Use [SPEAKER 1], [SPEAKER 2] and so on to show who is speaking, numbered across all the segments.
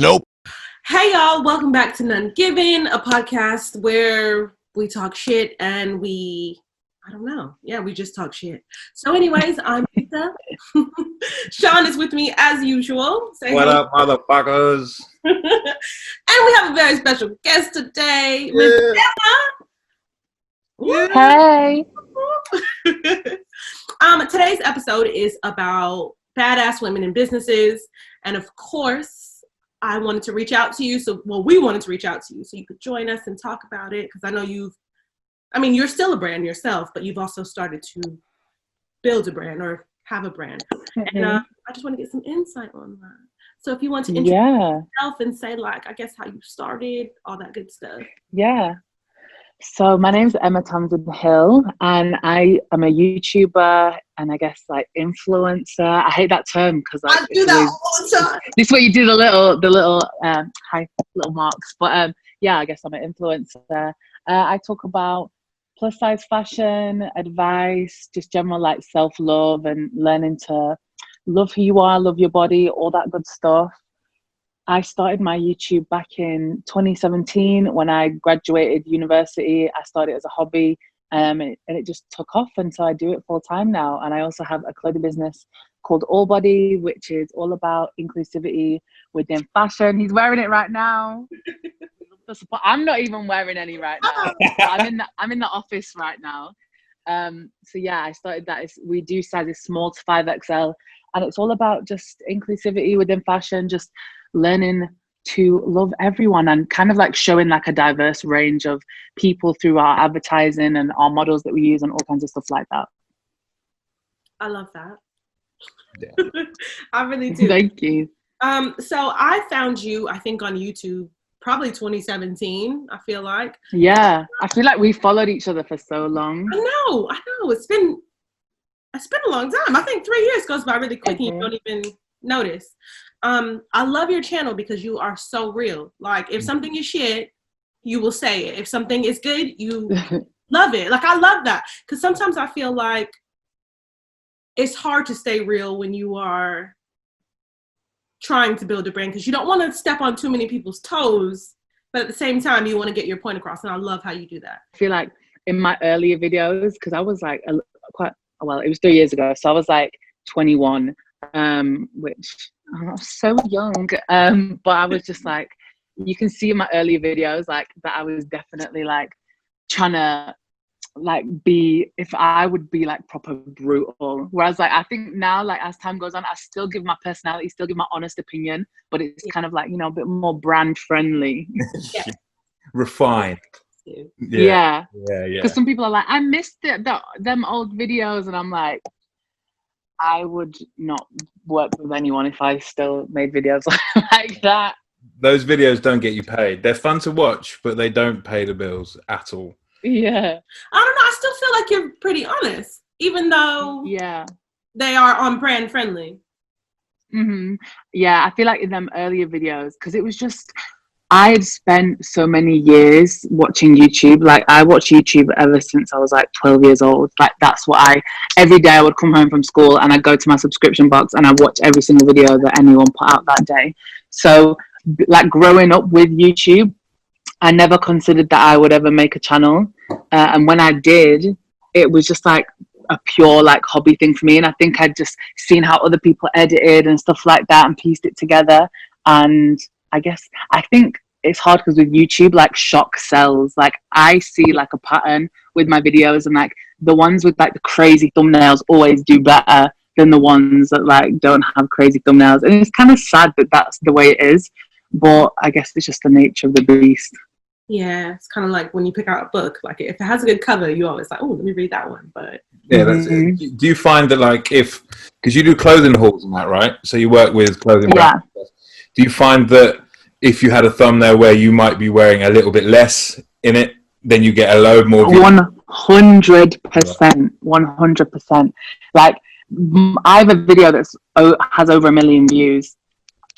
[SPEAKER 1] Nope.
[SPEAKER 2] Hey y'all, welcome back to None Given, a podcast where we talk shit and we just talk shit. So anyways, I'm Lisa. Sean is with me as usual.
[SPEAKER 1] Say what hey. Up, motherfuckers?
[SPEAKER 2] And we have a very special guest today, Miss Emma.
[SPEAKER 3] Hey.
[SPEAKER 2] Today's episode is about badass women in businesses, and of course, I wanted to reach out to you. We wanted to reach out to you so you could join us and talk about it. Because I know you're still a brand yourself, but you've also started to build a brand or have a brand. Mm-hmm. And I just want to get some insight on that. So if you want to introduce yourself and say, I guess how you started, all that good stuff.
[SPEAKER 3] Yeah. So my name's Emma Tamsin Hill, and I am a YouTuber and I guess influencer. I hate that term because
[SPEAKER 2] I do that all the time.
[SPEAKER 3] This is what you do the little little marks. But I guess I'm an influencer. I talk about plus size fashion, advice, just general self-love and learning to love who you are, love your body, all that good stuff. I started my YouTube back in 2017 when I graduated university. I started as a hobby and it just took off, and so I do it full time now. And I also have a clothing business called All Body, which is all about inclusivity within fashion. He's wearing it right now. I'm not even wearing any right now. I'm in the office right now. I started that. We do sizes small to 5XL, and it's all about just inclusivity within fashion, just learning to love everyone and kind of showing a diverse range of people through our advertising and our models that we use and all kinds of stuff like that.
[SPEAKER 2] I love that. Yeah. I really do.
[SPEAKER 3] Thank you.
[SPEAKER 2] So I found you, I think, on YouTube probably 2017, I feel like.
[SPEAKER 3] Yeah. I feel like we followed each other for so long.
[SPEAKER 2] I know. It's been a long time. I think 3 years goes by really quick and you don't even notice. I love your channel because you are so real. If something is shit, you will say it. If something is good, you love it. I love that. Because sometimes I feel like it's hard to stay real when you are trying to build a brand, because you don't want to step on too many people's toes, but at the same time, you want to get your point across. And I love how you do that.
[SPEAKER 3] I feel like in my earlier videos, because I was it was 3 years ago. So I was 21, which I'm so young. But I was just you can see in my earlier videos, that I was definitely trying to be, if I would be proper brutal. Whereas I think now, as time goes on, I still give my personality, still give my honest opinion, but it's kind of a bit more brand friendly.
[SPEAKER 2] Yeah.
[SPEAKER 1] Refined.
[SPEAKER 3] Yeah. Because some people are I missed them old videos, and I'm I would not work with anyone if I still made videos like that.
[SPEAKER 1] Those videos don't get you paid. They're fun to watch, but they don't pay the bills at all.
[SPEAKER 3] Yeah.
[SPEAKER 2] I don't know. I still feel like you're pretty honest, even though they are on brand friendly.
[SPEAKER 3] Mm-hmm. Yeah, I feel like in them earlier videos, because it was just, I had spent so many years watching YouTube. I watched YouTube ever since I was 12 years old. That's what every day I would come home from school and I'd go to my subscription box and I'd watch every single video that anyone put out that day. So growing up with YouTube, I never considered that I would ever make a channel. And when I did, it was just a pure hobby thing for me. And I think I'd just seen how other people edited and stuff like that and pieced it together. And I think it's hard because with YouTube, shock sells. I see a pattern with my videos, and the ones with the crazy thumbnails always do better than the ones that don't have crazy thumbnails. And it's kind of sad that that's the way it is. But I guess it's just the nature of the beast.
[SPEAKER 2] Yeah, it's kind of when you pick out a book, if it has a good cover, you always oh, let me read that one. But
[SPEAKER 1] yeah, that's it. Do you find that because you do clothing hauls and that, right? So you work with clothing brands. Do you find that if you had a thumbnail where you might be wearing a little bit less in it, then you get a load more views?
[SPEAKER 3] 100%. 100%. I have a video that has over 1 million views.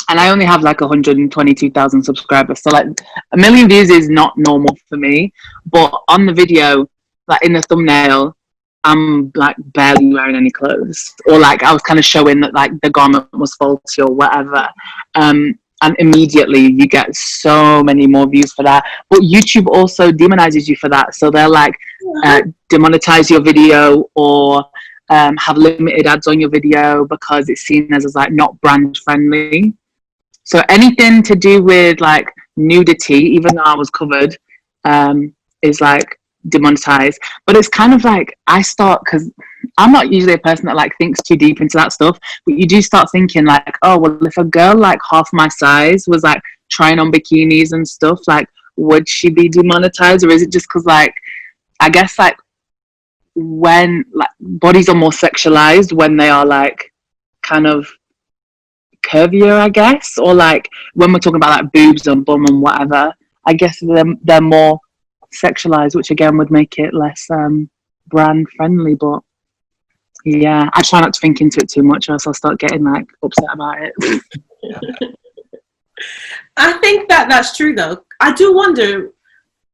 [SPEAKER 3] And I only have 122,000 subscribers. So 1 million views is not normal for me. But on the video, in the thumbnail, I'm barely wearing any clothes. Or I was kind of showing that the garment was faulty or whatever. And and immediately you get so many more views for that. But YouTube also demonizes you for that. So they're like, demonetize your video, or have limited ads on your video because it's seen as like not brand friendly. So anything to do with like nudity, even though I was covered, is like demonetized. But it's kind of like because I'm not usually a person that like thinks too deep into that stuff, but you do start thinking like, oh well, if a girl like half my size was like trying on bikinis and stuff, like would she be demonetized? Or is it just because like, I guess like when like bodies are more sexualized when they are like kind of curvier, I guess, or like when we're talking about like boobs and bum and whatever, I guess they're more sexualized, which again would make it less brand friendly. But yeah, I try not to think into it too much, or else I'll start getting like upset about it.
[SPEAKER 2] I think that's true though. I do wonder,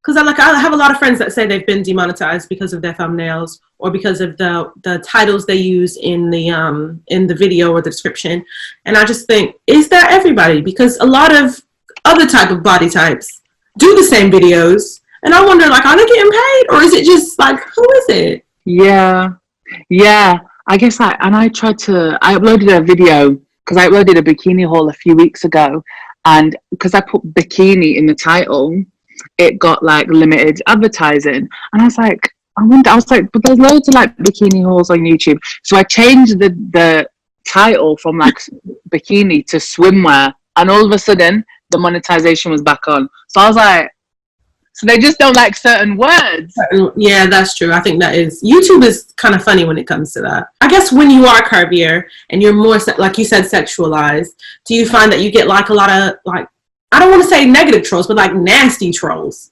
[SPEAKER 2] because I have a lot of friends that say they've been demonetized because of their thumbnails or because of the titles they use in the video or the description. And I just think, is that everybody? Because a lot of other type of body types do the same videos, and I wonder, like, are they getting paid, or is it just like, who is it?
[SPEAKER 3] Yeah, I guess I uploaded a video because I uploaded a bikini haul a few weeks ago, and because I put bikini in the title, it got like limited advertising, and I was like, but there's loads of like bikini hauls on YouTube. So I changed the title from like bikini to swimwear, and all of a sudden the monetization was back on. So I was like, so they just don't like certain words.
[SPEAKER 2] Yeah, that's true. I think that is, YouTube is kind of funny when it comes to that. I guess when you are curvier and you're more, like you said, sexualized, do you find that you get like a lot of like, I don't want to say negative trolls, but like nasty trolls?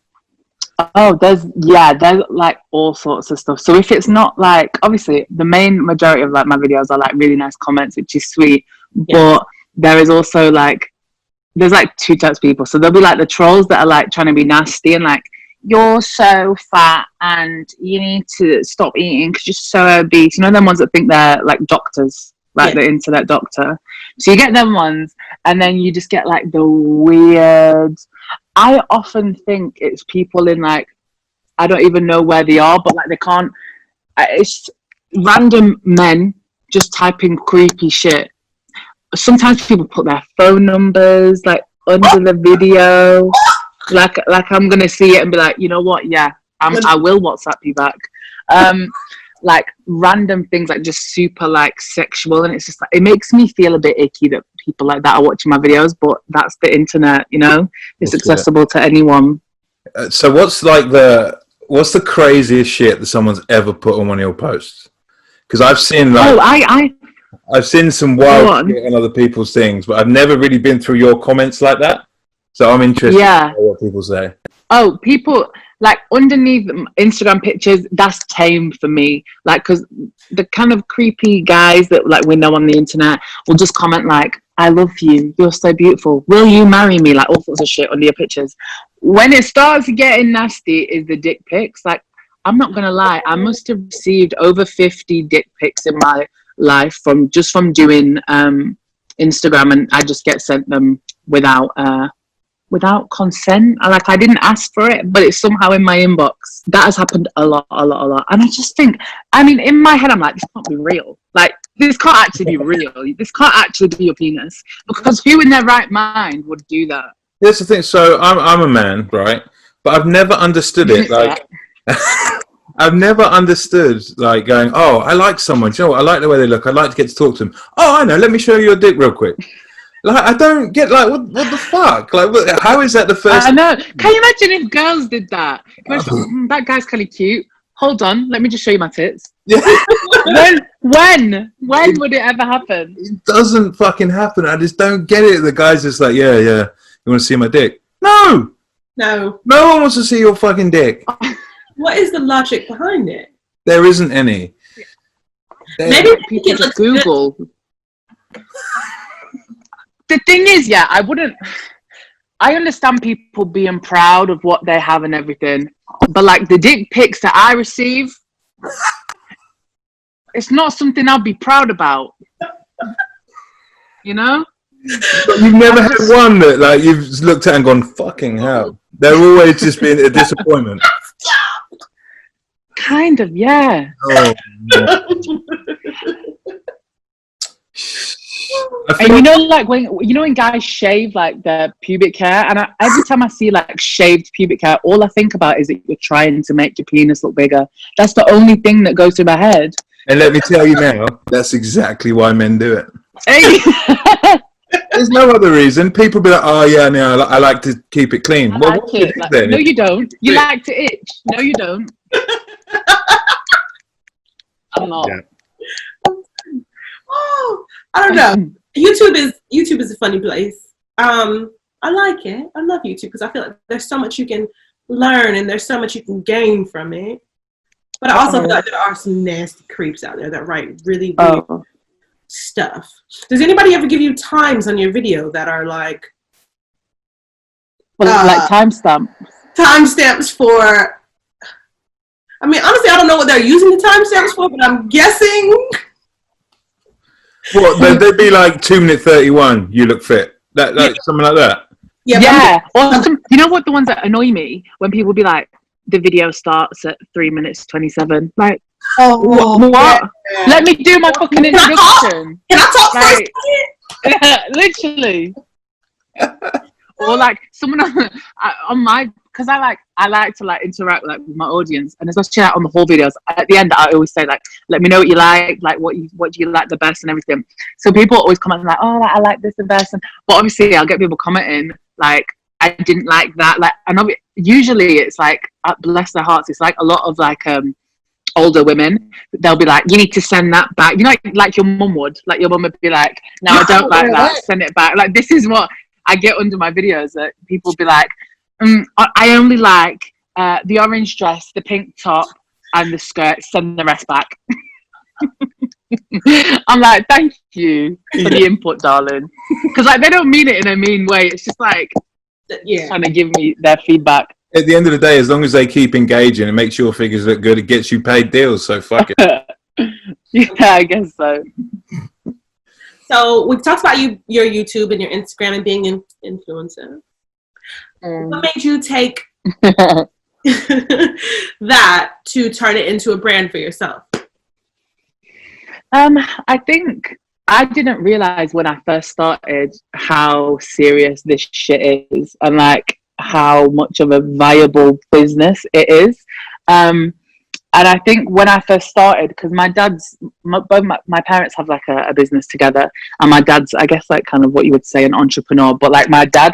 [SPEAKER 3] Oh, there's like all sorts of stuff. So if it's not like, obviously the main majority of like my videos are like really nice comments, which is sweet. Yeah. But there is also like, there's like two types of people. So there'll be like the trolls that are like trying to be nasty and like, you're so fat and you need to stop eating because you're so obese. You know, them ones that think they're like doctors, like the internet doctor. So you get them ones, and then you just get like the weird. I often think it's people in like, I don't even know where they are, but like they can't. It's random men just typing creepy shit. Sometimes people put their phone numbers like under the video, like I'm gonna see it and be like, you know what? Yeah, I will WhatsApp you back. Like random things, like just super like sexual, and it's just like, it makes me feel a bit icky that people like that are watching my videos. But that's the internet, you know. It's accessible to anyone.
[SPEAKER 1] So what's the craziest shit that someone's ever put on one of your posts? Because I've seen like, I've seen some wild shit on other people's things, but I've never really been through your comments like that. So I'm interested in what people say.
[SPEAKER 3] Oh, people like underneath Instagram pictures, that's tame for me. Like, because the kind of creepy guys that like we know on the internet will just comment like, I love you, you're so beautiful, will you marry me? Like all sorts of shit under your pictures. When it starts getting nasty is the dick pics. Like, I'm not gonna lie, I must have received over 50 dick pics in my life from doing Instagram, and I just get sent them without consent. I didn't ask for it, but it's somehow in my inbox. That has happened a lot. And I just think, I mean, in my head, I'm like, this can't be real. Like, this can't actually be real. This can't actually be your penis, because who in their right mind would do that?
[SPEAKER 1] Here's the thing. So I'm a man, right? But I've never understood it. Like, I've never understood like going, oh, I like someone. Do you know what? I like the way they look. I'd like to get to talk to them. Oh, I know. Let me show you your dick real quick. Like, I don't get like what the fuck? Like, how is that the first?
[SPEAKER 3] I know. Can you imagine if girls did that? That guy's kind of cute. Hold on, let me just show you my tits.
[SPEAKER 1] Yeah.
[SPEAKER 3] When would it ever happen?
[SPEAKER 1] It doesn't fucking happen. I just don't get it. The guy's just like, yeah. You want to see my dick? No. No one wants to see your fucking dick.
[SPEAKER 2] What is the logic behind it?
[SPEAKER 1] There isn't any.
[SPEAKER 3] Maybe people just Google. The thing is, I understand people being proud of what they have and everything, but like the dick pics that I receive, it's not something I'll be proud about. You know?
[SPEAKER 1] But you've never had one that like you've looked at and gone, fucking hell. They're always just been a disappointment.
[SPEAKER 3] Kind of, yeah.
[SPEAKER 1] Oh,
[SPEAKER 3] And you know, like when guys shave like their pubic hair, and every time I see like shaved pubic hair, all I think about is that you're trying to make your penis look bigger. That's the only thing that goes through my head.
[SPEAKER 1] and let me tell you now, that's exactly why men do it.
[SPEAKER 3] Hey.
[SPEAKER 1] There's no other reason. People be like, "Oh yeah, no, I like to keep it clean."
[SPEAKER 3] I
[SPEAKER 1] Well,
[SPEAKER 3] like
[SPEAKER 1] what do you
[SPEAKER 3] it.
[SPEAKER 1] do
[SPEAKER 3] Like,
[SPEAKER 1] then?
[SPEAKER 3] no, you don't. You like to itch. No, you don't. I'm not.
[SPEAKER 1] Yeah.
[SPEAKER 2] Oh, I don't know. YouTube is a funny place. I like it. I love YouTube because I feel like there's so much you can learn and there's so much you can gain from it. But I also feel like there are some nasty creeps out there that write really weird stuff. Does anybody ever give you times on your video that are like,
[SPEAKER 3] well, like
[SPEAKER 2] timestamps for? I mean, honestly, I don't know what they're using the timestamps for, but I'm guessing.
[SPEAKER 1] What they'd be like 2 minute 31. You look fit. Like something like that.
[SPEAKER 3] Yeah. Or you know what? The ones that annoy me when people be like, the video starts at 3 minutes 27. Like, what? Yeah. Let me do my fucking introduction.
[SPEAKER 2] Can I talk first?
[SPEAKER 3] Literally. Or like someone on my, because I like to like interact like with my audience, and especially like, on the whole videos. At the end, I always say like, let me know what you like what do you like the best and everything. So people always comment like, oh, like, I like this the best, but obviously I'll get people commenting like, I didn't like that. Like, and usually it's like, bless their hearts, it's like a lot of like older women. They'll be like, you need to send that back. You know, like your mum would. Like your mum would be like, no, I don't like that. Send it back. Like this is what I get under my videos. That people be like, I only like the orange dress, the pink top, and the skirt. Send the rest back. I'm like, thank you for the input, darling. Because like they don't mean it in a mean way. It's just like, trying to give me their feedback.
[SPEAKER 1] At the end of the day, as long as they keep engaging, it makes your figures look good. It gets you paid deals. So fuck it.
[SPEAKER 3] Yeah, I guess so.
[SPEAKER 2] So we've talked about your YouTube and your Instagram and being an influencer. What made you take that to turn it into a brand for yourself?
[SPEAKER 3] I think I didn't realize when I first started how serious this shit is and like how much of a viable business it is. And I think when I first started, because both my parents have like a business together, and my dad's, I guess, like kind of what you would say an entrepreneur, but like my dad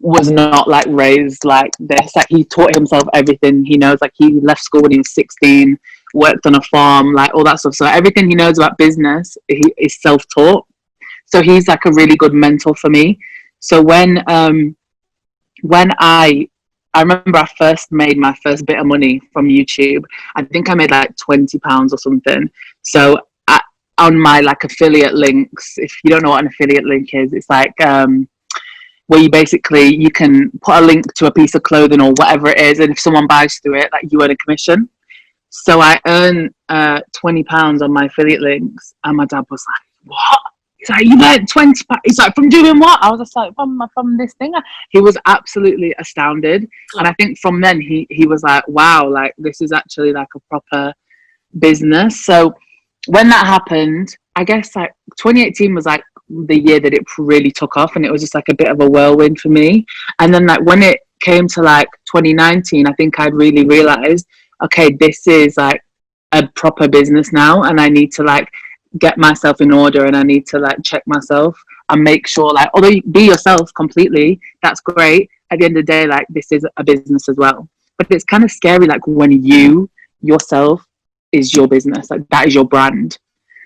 [SPEAKER 3] was not like raised like this. Like he taught himself everything he knows. Like he left school when he was 16, worked on a farm, like all that stuff. So everything he knows about business, he is self-taught. So he's like a really good mentor for me. So when I remember I first made my first bit of money from YouTube. I think I made like £20 or something. So on my like affiliate links, if you don't know what an affiliate link is, it's like where you can put a link to a piece of clothing or whatever it is, and if someone buys through it, like you earn a commission. So I earned £20 on my affiliate links, and my dad was like, "What?" He's like, "You earned £20?" He's like, "From doing what?" I was just like, "From this thing." He was absolutely astounded, and I think from then he was like, "Wow, like this is actually like a proper business." So when that happened, I guess like 2018 was like the year that it really took off, and it was just like a bit of a whirlwind for me. And then like when it came to like 2019, I think I'd really realized, okay, this is like a proper business now, and I need to like get myself in order, and I need to like check myself and make sure, like, although you be yourself completely, that's great, at the end of the day, like this is a business as well. But it's kind of scary, like when you yourself is your business, like that is your brand.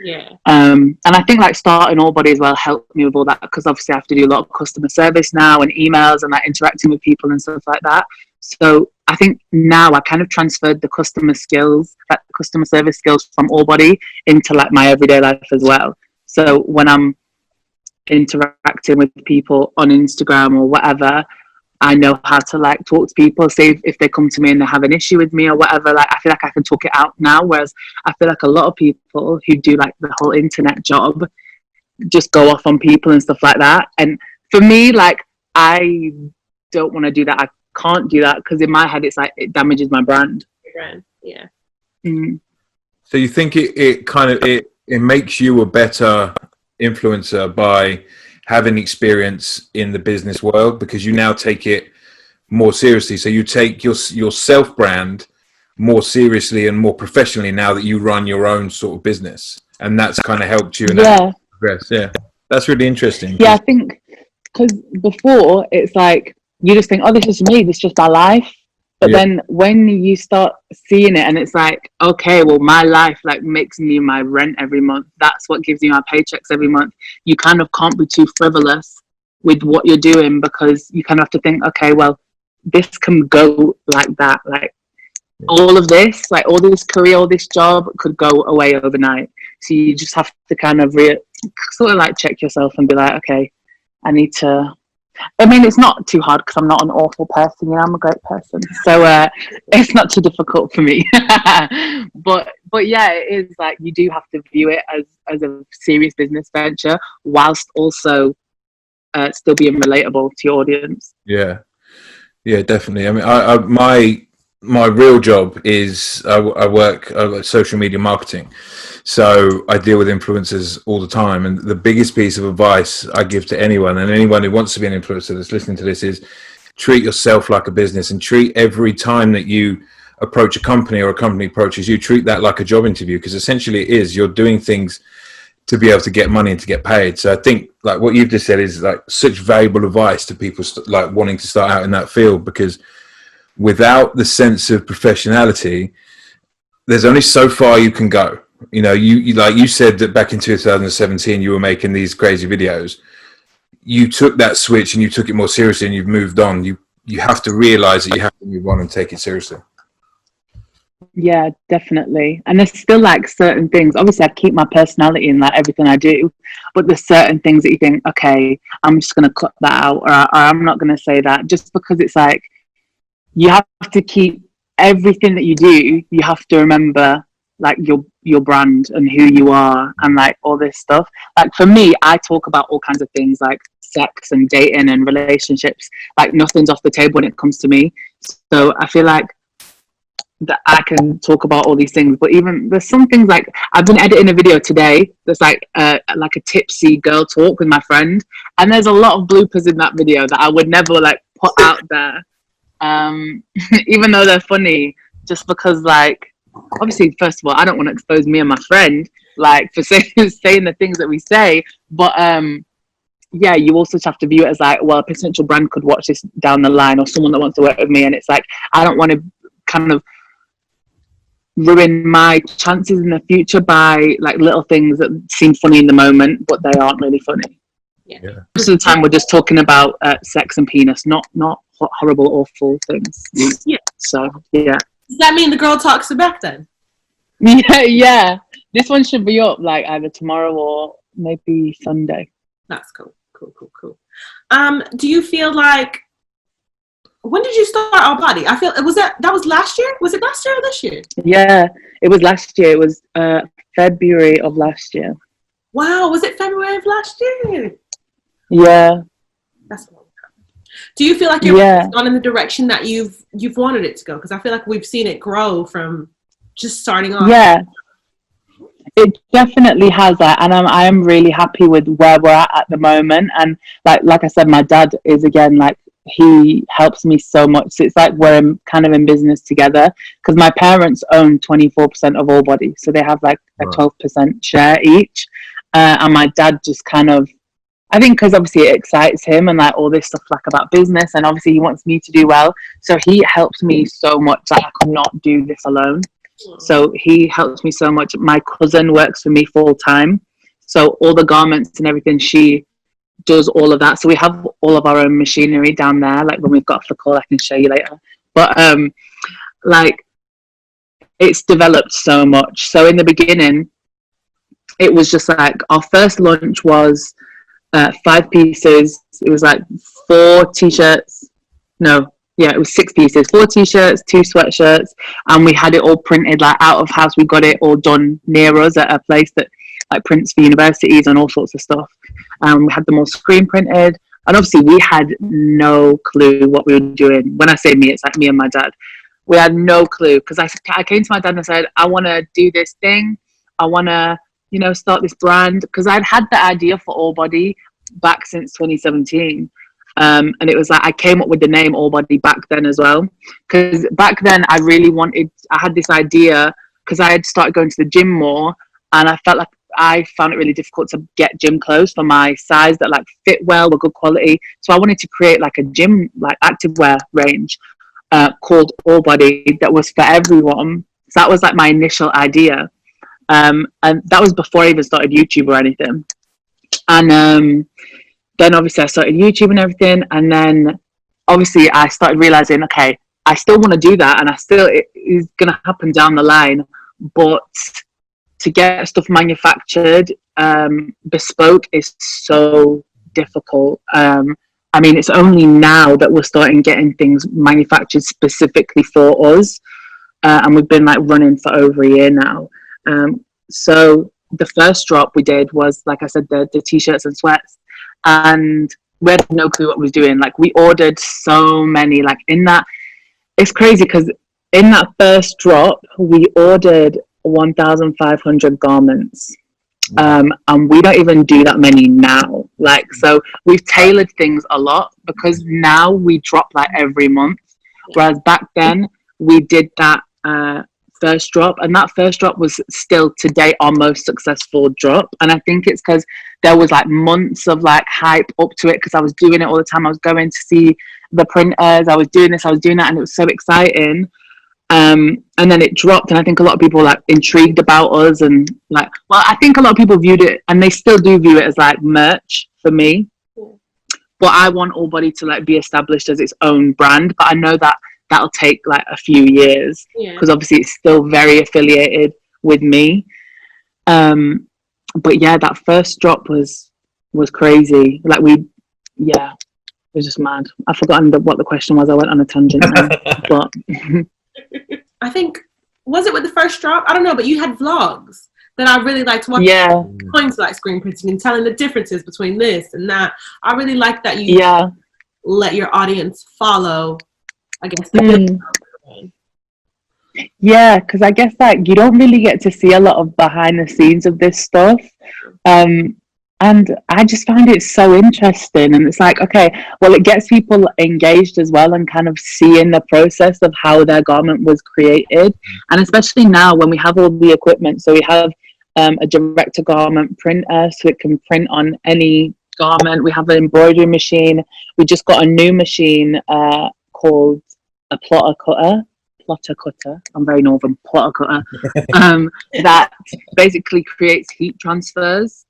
[SPEAKER 2] Yeah.
[SPEAKER 3] And I think like starting Allbody as well helped me with all that, because obviously I have to do a lot of customer service now and emails and like interacting with people and stuff like that. So I think now I kind of transferred the customer skills, like customer service skills from Allbody into like my everyday life as well. So when I'm interacting with people on Instagram or whatever, I know how to like talk to people. Say if they come to me and they have an issue with me or whatever, like I feel like I can talk it out now. Whereas I feel like a lot of people who do like the whole internet job, just go off on people and stuff like that. And for me, like, I don't want to do that. I can't do that because in my head it's like it damages my brand.
[SPEAKER 2] Yeah.
[SPEAKER 1] So you think it kind of it makes you a better influencer by having experience in the business world, because you now take it more seriously. So you take your self brand more seriously and more professionally now that you run your own sort of business, and that's kind of helped you in that progress. Yeah, that's really interesting.
[SPEAKER 3] Yeah, I think because before it's like you just think, oh, this is me, this is just my life. But then when you start seeing it and it's like, okay, well, my life like makes me my rent every month. That's what gives me my paychecks every month. You kind of can't be too frivolous with what you're doing, because you kind of have to think, okay, well, this can go like that. Like all of this, like all this career, all this job could go away overnight. So you just have to kind of sort of like check yourself and be like, okay, I need to. I mean, it's not too hard because I'm not an awful person. You know, I'm a great person, so it's not too difficult for me. but yeah, it is like you do have to view it as a serious business venture whilst also still being relatable to your audience.
[SPEAKER 1] Yeah, definitely. I mean, my real job is I work social media marketing, so I deal with influencers all the time. And the biggest piece of advice I give to anyone, and anyone who wants to be an influencer that's listening to this, is treat yourself like a business, and treat every time that you approach a company or a company approaches you, treat that like a job interview, because essentially it is. You're doing things to be able to get money and to get paid. So I think like what you've just said is like such valuable advice to people like wanting to start out in that field, because without the sense of professionality, there's only so far you can go. You know, you like you said that back in 2017 you were making these crazy videos. You took that switch and you took it more seriously, and you've moved on. You have to realize that you have to move on and take it seriously.
[SPEAKER 3] Yeah, definitely. And there's still like certain things. Obviously, I keep my personality in like everything I do, but there's certain things that you think, okay, I'm just going to cut that out, or I'm not going to say that, just because it's like you have to keep everything that you do. You have to remember like your brand and who you are and like all this stuff. Like for me, I talk about all kinds of things like sex and dating and relationships. Like nothing's off the table when it comes to me. So I feel like that I can talk about all these things, but even there's some things like I've been editing a video today that's like a tipsy girl talk with my friend, and there's a lot of bloopers in that video that I would never like put out there, even though they're funny, just because like obviously first of all I don't want to expose me and my friend like for saying the things that we say, but yeah, you also have to view it as like, well, a potential brand could watch this down the line, or someone that wants to work with me, and it's like I don't want to kind of ruin my chances in the future by like little things that seem funny in the moment but they aren't really funny.
[SPEAKER 2] Yeah.
[SPEAKER 3] Most of the time we're just talking about sex and penis, not horrible awful things.
[SPEAKER 2] Yeah.
[SPEAKER 3] So yeah.
[SPEAKER 2] Does that mean the girl talks to Beck then?
[SPEAKER 3] Yeah, this one should be up like either tomorrow or maybe Sunday.
[SPEAKER 2] That's cool. Do you feel like, when did you start Our Body? I feel that was last year. Was it last year or this year?
[SPEAKER 3] Yeah, it was last year. It was February of last year.
[SPEAKER 2] Wow, was it February of last year?
[SPEAKER 3] Yeah.
[SPEAKER 2] That's a long time. Do you feel like it's gone in the direction that you've wanted it to go? Because I feel like we've seen it grow from just starting off.
[SPEAKER 3] Yeah, it definitely has that, and I am really happy with where we're at the moment. And like I said, my dad is again like, he helps me so much. So it's like we're kind of in business together, because my parents own 24% of All Body, so they have like a 12% share each, and my dad just kind of, I think because obviously it excites him and like all this stuff like about business, and obviously he wants me to do well, so he helps me so much that I could not do this alone. So he helps me so much. My cousin works for me full time, so all the garments and everything, she does all of that. So we have all of our own machinery down there. Like when we've got off the call, I can show you later. But like it's developed so much. So in the beginning, it was just like our first launch was 5 pieces. It was like 4 t-shirts. No, yeah, it was 6 pieces, 4 t-shirts, 2 sweatshirts, and we had it all printed like out of house. We got it all done near us at a place that like prints for universities and all sorts of stuff. We had them all screen printed, and obviously we had no clue what we were doing. When I say me, it's like me and my dad. We had no clue, because I came to my dad and I said, I want to do this thing. I want to, you know, start this brand, because I'd had the idea for All Body back since 2017. And it was like I came up with the name All Body back then as well, because back then I had this idea, because I had started going to the gym more, and I felt like I found it really difficult to get gym clothes for my size that like fit well, were good quality. So I wanted to create like a gym, like activewear range called All Body that was for everyone. So that was like my initial idea. And that was before I even started YouTube or anything. And then obviously I started YouTube and everything, and then obviously I started realizing, okay, I still want to do that, and it is going to happen down the line, but to get stuff manufactured bespoke is so difficult. I mean, it's only now that we're starting getting things manufactured specifically for us, and we've been like running for over a year now. So the first drop we did was, like I said, the t-shirts and sweats, and we had no clue what we was doing. Like, we ordered so many, like it's crazy, because in that first drop we ordered 1,500 garments. And we don't even do that many now. Like, so we've tailored things a lot, because now we drop like every month, whereas back then we did that first drop, and that first drop was still to date our most successful drop. And I think it's because there was like months of like hype up to it, because I was doing it all the time. I was going to see the printers, I was doing this, I was doing that, and it was so exciting. And then it dropped, and I think a lot of people were like intrigued about us, and like, well, I think a lot of people viewed it, and they still do view it, as like merch for me. But I want All Body to like be established as its own brand, but I know that that'll take like a few years, because obviously it's still very affiliated with me. But yeah, that first drop was crazy. Like, it was just mad. I've forgotten what the question was. I went on a tangent now. But
[SPEAKER 2] I think, was it with the first drop? I don't know, but you had vlogs that I really liked watching.
[SPEAKER 3] Yeah.
[SPEAKER 2] Going to like screen printing and telling the differences between this and that. I really like that you let your audience follow, I guess.
[SPEAKER 3] Yeah, because I guess like you don't really get to see a lot of behind the scenes of this stuff. And I just find it so interesting. And it's like, okay, well, it gets people engaged as well, and kind of seeing the process of how their garment was created. And especially now when we have all the equipment, so we have a direct to garment printer, so it can print on any garment. We have an embroidery machine. We just got a new machine called a plotter cutter. I'm very northern. Plotter cutter. That basically creates heat transfers.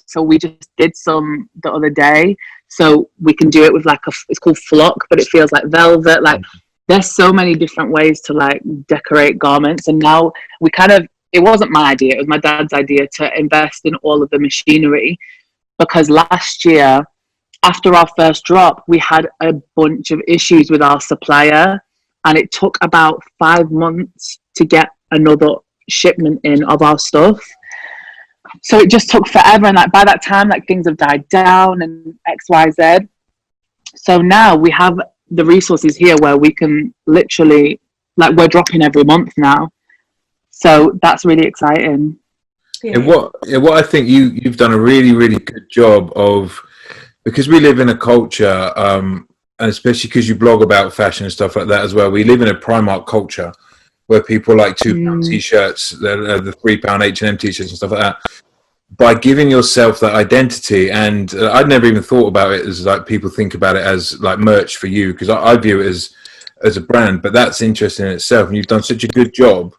[SPEAKER 3] So we just did some the other day, so we can do it with like it's called flock, but it feels like velvet. Like, there's so many different ways to like decorate garments. And now it wasn't my idea, it was my dad's idea to invest in all of the machinery, because last year after our first drop we had a bunch of issues with our supplier, and it took about 5 months to get another shipment in of our stuff. So it just took forever, and like by that time, like things have died down and XYZ. So now we have the resources here where we can literally, like, we're dropping every month now. So that's really exciting.
[SPEAKER 1] And what I think you've done a really, really good job of, because we live in a culture, and especially because you blog about fashion and stuff like that as well. We live in a Primark culture, where people like £2 t-shirts, the £3 H&M t-shirts and stuff like that. By giving yourself that identity, and I'd never even thought about it as like people think about it as like merch for you, because I view it as a brand, but that's interesting in itself. And you've done such a good job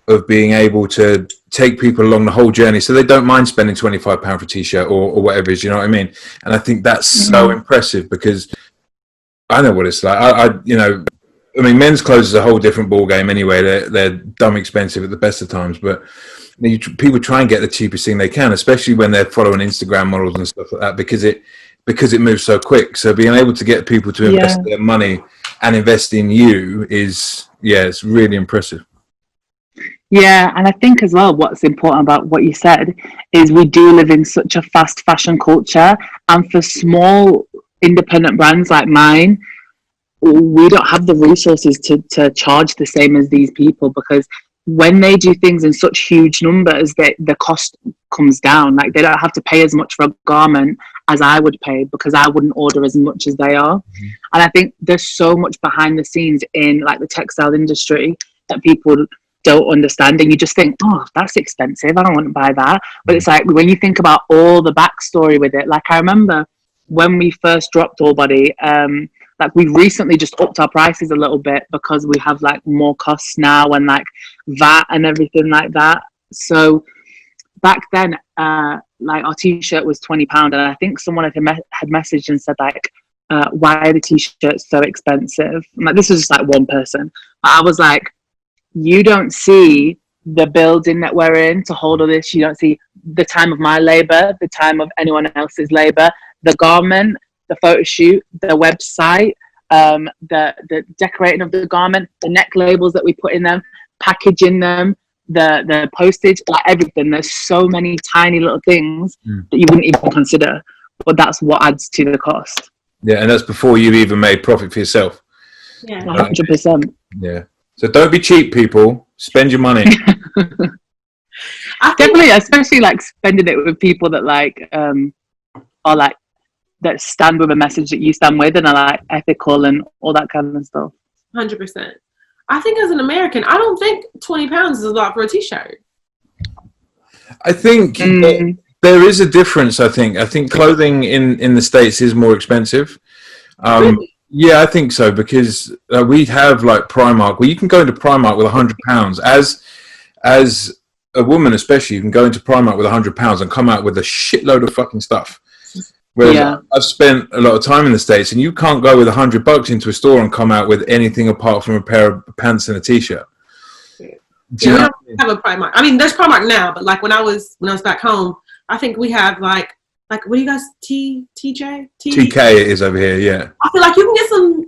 [SPEAKER 1] of being able to take people along the whole journey, so they don't mind spending £25 for a t-shirt or whatever it is, you know what I mean? And I think that's so impressive, because I know what it's like. I mean, men's clothes is a whole different ball game anyway. They're dumb expensive at the best of times, but people try and get the cheapest thing they can, especially when they're following Instagram models and stuff like that, because it moves so quick. So being able to get people to invest their money and invest in you it's really impressive.
[SPEAKER 3] Yeah, and I think as well what's important about what you said is we do live in such a fast fashion culture, and for small independent brands like mine, we don't have the resources to charge the same as these people, because when they do things in such huge numbers, the cost comes down. Like, they don't have to pay as much for a garment as I would pay, because I wouldn't order as much as they are. And I think there's so much behind the scenes in like the textile industry that people don't understand, and you just think, oh, that's expensive, I don't want to buy that. But it's like, when you think about all the backstory with it, like I remember when we first dropped All Body, like we've recently just upped our prices a little bit because we have like more costs now, and like VAT and everything like that. So back then, like our t-shirt was £20, and I think someone had messaged and said like, why are the t-shirts so expensive? And like, this was just like one person, but I was like, you don't see the building that we're in to hold all this. You don't see the time of my labor, the time of anyone else's labor, the garment, the photo shoot, the website, the decorating of the garment, the neck labels that we put in them, packaging them, the postage, like everything. There's so many tiny little things that you wouldn't even consider, but that's what adds to the cost.
[SPEAKER 1] Yeah, and that's before you've even made profit for yourself.
[SPEAKER 2] Yeah,
[SPEAKER 3] 100%.
[SPEAKER 1] Yeah. So don't be cheap, people. Spend your money.
[SPEAKER 2] I think
[SPEAKER 3] Definitely, especially like spending it with people that like are like, that stand with a message that you stand with and are like ethical and all that kind of stuff.
[SPEAKER 2] 100%. I think as an American, I don't think £20 is a lot for a t-shirt.
[SPEAKER 1] I think there is a difference. I think clothing in the States is more expensive.
[SPEAKER 2] Really?
[SPEAKER 1] Yeah, I think so, because we have like Primark, where you can go into Primark with £100 as a woman, especially. You can go into Primark with £100 and come out with a shitload of fucking stuff. Whereas I've spent a lot of time in the States, and you can't go with $100 into a store and come out with anything apart from a pair of pants and a t-shirt.
[SPEAKER 2] We don't have a Primark. I mean, there's Primark now, but like when I was back home, I think we have like what do you guys TK
[SPEAKER 1] it is over here. Yeah,
[SPEAKER 2] I feel like you can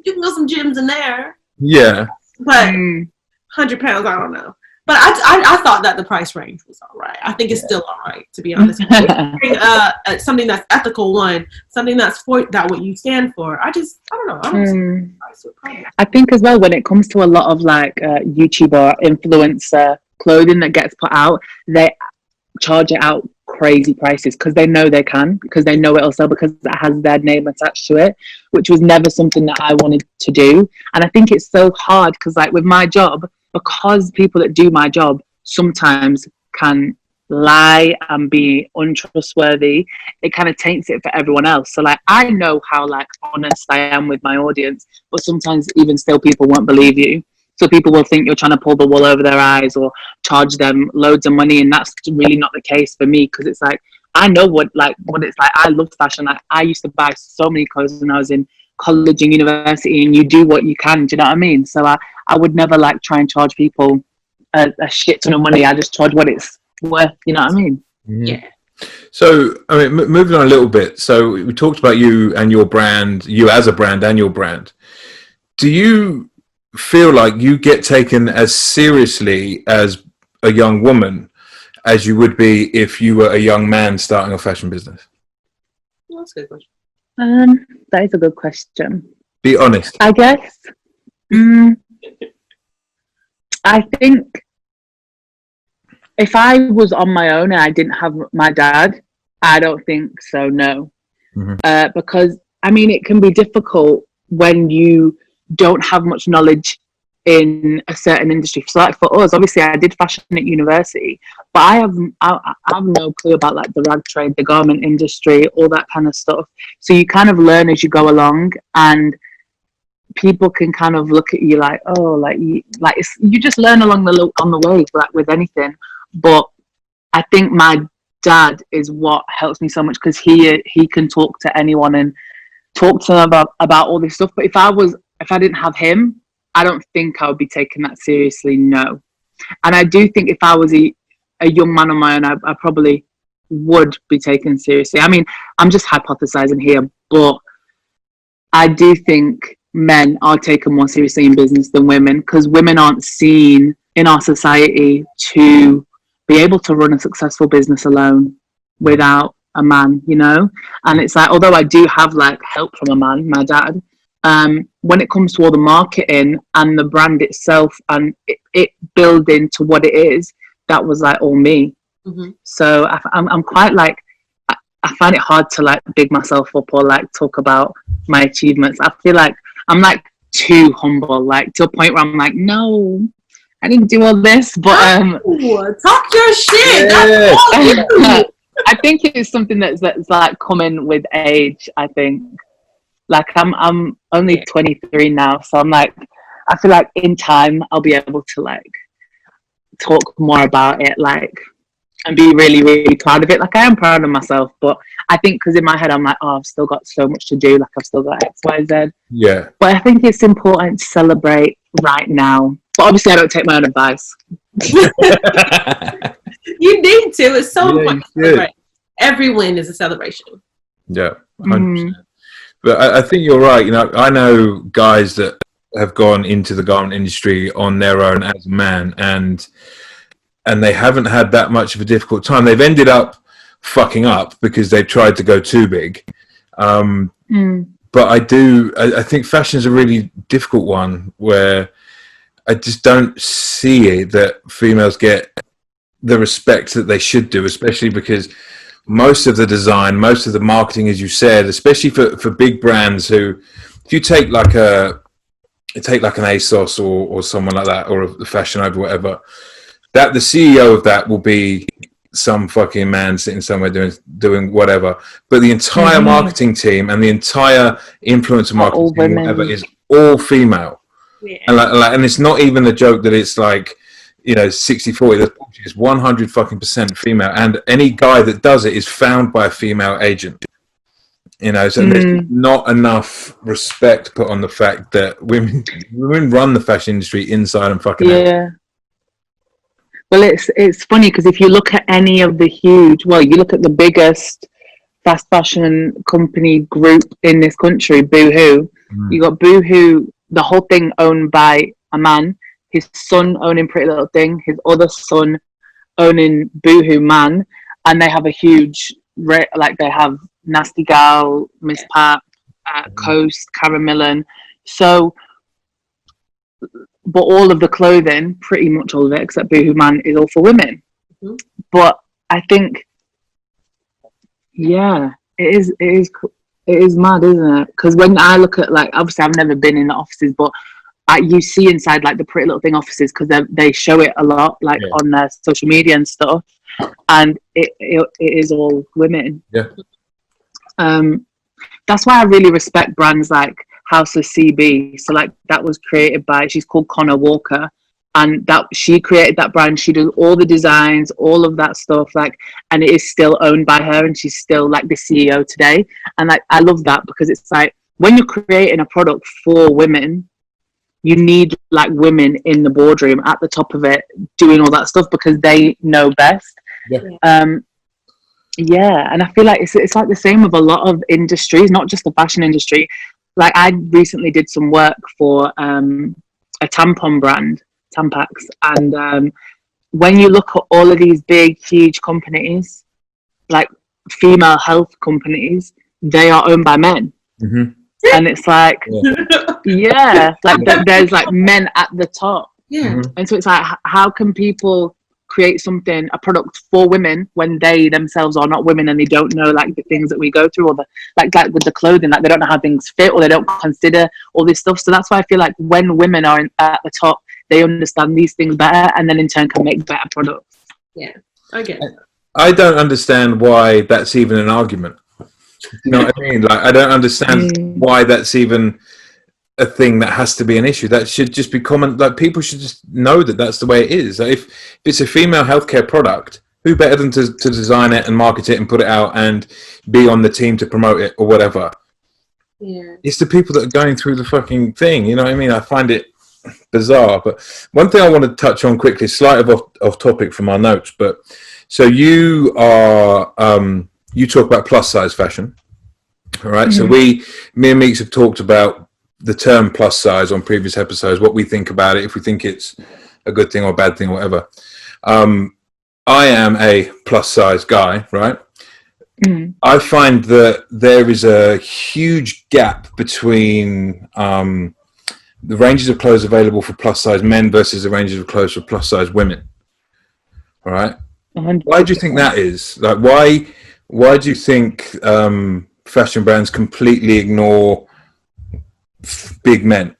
[SPEAKER 2] get some gyms in there.
[SPEAKER 1] Yeah,
[SPEAKER 2] but £100, I don't know. But I thought that the price range was all right. I think it's still all right, to be honest. Something that's ethical, something that's for that what you stand for. I don't know. I don't see the price.
[SPEAKER 3] I think as well, when it comes to a lot of like YouTuber influencer clothing that gets put out, they charge it out crazy prices because they know they can, because they know it'll sell, because it has their name attached to it, which was never something that I wanted to do. And I think it's so hard because like with my job, because people that do my job sometimes can lie and be untrustworthy, it kind of taints it for everyone else. So like, I know how like honest I am with my audience, but sometimes even still people won't believe you. So people will think you're trying to pull the wool over their eyes or charge them loads of money, and that's really not the case for me, because it's like, I know what it's like. I love fashion. I used to buy so many clothes when I was in college and university, and you do what you can. Do you know what I mean? So I would never like try and charge people a shit ton of money. I just charge what it's worth. You know what I mean?
[SPEAKER 2] Yeah.
[SPEAKER 1] So, I mean, moving on a little bit. So we talked about you and your brand, you as a brand and your brand. Do you feel like you get taken as seriously as a young woman as you would be if you were a young man starting a fashion business?
[SPEAKER 2] Well, that's a good question.
[SPEAKER 3] That is a good question.
[SPEAKER 1] Be honest.
[SPEAKER 3] I guess. I think if I was on my own and I didn't have my dad, I don't think so, no. Because, I mean, it can be difficult when you don't have much knowledge in a certain industry. So like for us, obviously I did fashion at university, but I have no clue about like the rag trade, the garment industry, all that kind of stuff. So you kind of learn as you go along, and people can kind of look at you like, oh, like you just learn along on the way, like with anything. But I think my dad is what helps me so much, because he can talk to anyone and talk to them about all this stuff. But if I didn't have him, I don't think I would be taken that seriously, no. And I do think if I was a young man on my own, I probably would be taken seriously. I mean, I'm just hypothesizing here, but I do think men are taken more seriously in business than women, because women aren't seen in our society to be able to run a successful business alone without a man, you know. And it's like, although I do have like help from a man, my dad, when it comes to all the marketing and the brand itself and it building to what it is, that was like all me. So I'm quite like, I find it hard to like big myself up or like talk about my achievements. I feel like I'm like too humble, like to a point where I'm like, no, I didn't do all this, but
[SPEAKER 2] talk your shit.
[SPEAKER 1] Yeah.
[SPEAKER 3] I think it's something that's like coming with age. I think like I'm only 23 now, so I'm like, I feel like in time I'll be able to like talk more about it, like, and be really, really proud of it. Like I am proud of myself, but I think because in my head I'm like, oh, I've still got so much to do. Like I've still got X, Y, Z.
[SPEAKER 1] Yeah.
[SPEAKER 3] But I think it's important to celebrate right now. But obviously I don't take my own advice.
[SPEAKER 2] You need to. It's so important to celebrate. Every win is a celebration.
[SPEAKER 1] Yeah, 100%. But I think you're right. You know, I know guys that have gone into the garment industry on their own as a man, and they haven't had that much of a difficult time. They've ended up fucking up because they've tried to go too big. But I think fashion is a really difficult one where I just don't see it that females get the respect that they should do, especially because most of the design, most of the marketing, as you said, especially for big brands who, if you take like an ASOS or someone like that, or a Fashion Over, whatever, that the CEO of that will be some fucking man sitting somewhere doing whatever, but the entire marketing team and the entire influencer marketing team, whatever, is all female. And it's not even a joke that it's like, you know, 60-40. It's 100% female, and any guy that does it is found by a female agent. You know, so there's not enough respect put on the fact that women run the fashion industry inside and fucking out.
[SPEAKER 3] Well, it's funny because if you look at any of the you look at the biggest fast fashion company group in this country, Boohoo. You got Boohoo, the whole thing owned by a man, his son owning Pretty Little Thing, his other son owning Boohoo Man, and they have a huge, like they have Nasty Gal, Miss Pat, Coast, Karen Millen. So, but all of the clothing, pretty much all of it, except Boohoo Man, is all for women. But I think, yeah, it is mad, isn't it? Because when I look at, like, obviously I've never been in the offices, but you see inside like the Pretty Little Thing offices because they show it a lot, like on their social media and stuff, and it is all women. That's why I really respect brands like House of CB. So like that was created by, she's called Connor Walker, and that she created that brand. She does all the designs, all of that stuff, like, and it is still owned by her, and she's still like the CEO today. And like I love that because it's like when you're creating a product for women, you need like women in the boardroom at the top of it doing all that stuff because they know best. And I feel like it's like the same with a lot of industries, not just the fashion industry. Like I recently did some work for a tampon brand, Tampax, and when you look at all of these big, huge companies, like female health companies, they are owned by men. And it's like, like there's like men at the top. And so it's like, how can people create a product for women when they themselves are not women and they don't know like the things that we go through, or the like with the clothing, like they don't know how things fit, or they don't consider all this stuff. So that's why I feel like when women are at the top, they understand these things better, and then in turn can make better products.
[SPEAKER 2] I get it.
[SPEAKER 1] I don't understand why that's even an argument. You know what I mean? Like, I don't understand why that's even a thing that has to be an issue. That should just be common. Like, people should just know that that's the way it is. Like, if it's a female healthcare product, who better than to design it and market it and put it out and be on the team to promote it or whatever? It's the people that are going through the fucking thing. You know what I mean? I find it bizarre. But one thing I want to touch on quickly, slightly off topic from our notes, but so you are you talk about plus size fashion, all right? So me and Meeks have talked about the term plus size on previous episodes, what we think about it, if we think it's a good thing or a bad thing or whatever. I am a plus size guy, right? I find that there is a huge gap between the ranges of clothes available for plus size men versus the ranges of clothes for plus size women. All right. 100%. Why do you think that is? Like, why do you think fashion brands completely ignore big men?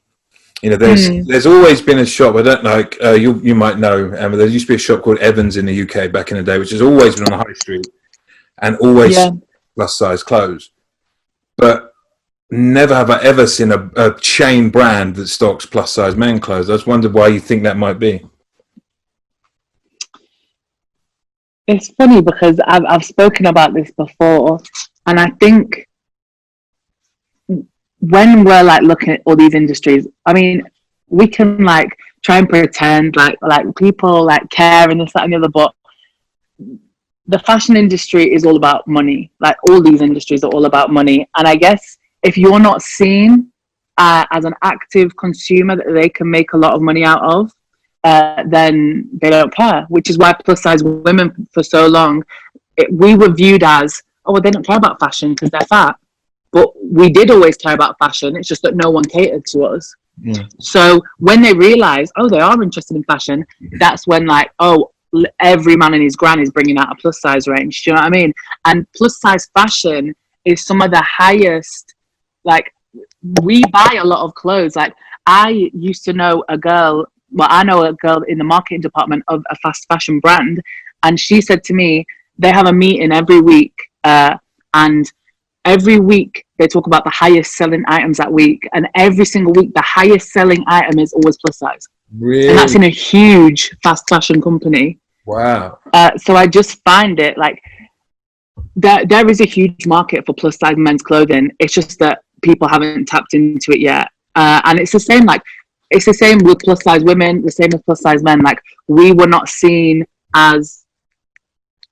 [SPEAKER 1] You know, there's always been a shop. I don't like you might know, Emma. There used to be a shop called Evans in the UK back in the day, which has always been on the high street and always plus size clothes. But never have I ever seen a chain brand that stocks plus size men clothes. I just wondered why you think that might be.
[SPEAKER 3] It's funny because I've spoken about this before, and I think when we're like looking at all these industries, I mean, we can like try and pretend like people like care and this, that, and the other, but the fashion industry is all about money. Like all these industries are all about money. And I guess if you're not seen as an active consumer that they can make a lot of money out of, then they don't care, which is why plus size women for so long, we were viewed as, oh, well, they don't care about fashion because they're fat. But we did always care about fashion. It's just that no one catered to us. Yeah. So when they realize, oh, they are interested in fashion, that's when like, oh, every man and his gran is bringing out a plus size range. Do you know what I mean? And plus size fashion is some of the highest, like we buy a lot of clothes. Like I used to know a girl, well, I know a girl in the marketing department of a fast fashion brand. And she said to me, they have a meeting every week and every week they talk about the highest selling items that week, and every single week the highest selling item is always plus size.
[SPEAKER 1] Really?
[SPEAKER 3] And that's in a huge fast fashion company.
[SPEAKER 1] Wow.
[SPEAKER 3] So I just find it like there is a huge market for plus size men's clothing. It's just that people haven't tapped into it yet. And it's the same with plus size women, the same with plus size men. Like we were not seen as,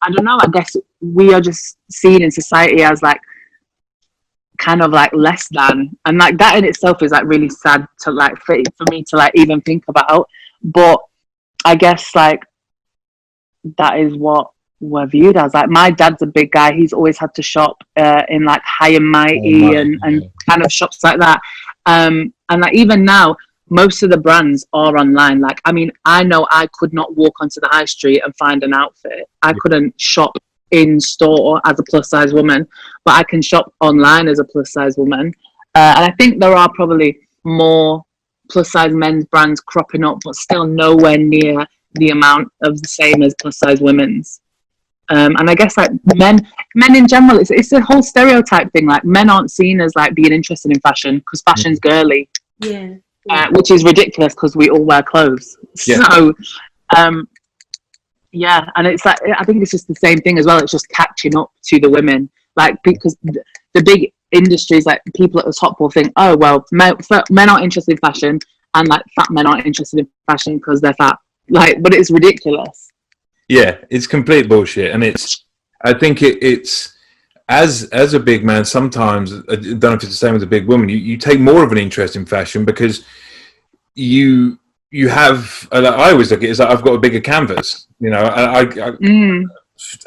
[SPEAKER 3] I don't know, I guess we are just seen in society as like kind of like less than, and like that in itself is like really sad to like for me to like even think about. But I guess like that is what we're viewed as. Like my dad's a big guy, he's always had to shop in like High and Mighty and kind of shops like that, and like even now most of the brands are online. Like I mean, I know I could not walk onto the high street and find an outfit. I couldn't shop in store as a plus size woman, but I can shop online as a plus size woman, and I think there are probably more plus size men's brands cropping up, but still nowhere near the amount of the same as plus size women's. And I guess like men in general, it's a whole stereotype thing. Like men aren't seen as like being interested in fashion because fashion's girly, which is ridiculous because we all wear clothes. So yeah, and it's like I think it's just the same thing as well. It's just catching up to the women, like because the big industries, like people at the top will think, oh well, men aren't interested in fashion, and like fat men aren't interested in fashion because they're fat. Like, but it's ridiculous.
[SPEAKER 1] Yeah, it's complete bullshit, and I think it's as a big man. Sometimes I don't know if it's the same with a big woman. You take more of an interest in fashion because you have. I always look at it as like I've got a bigger canvas. You know,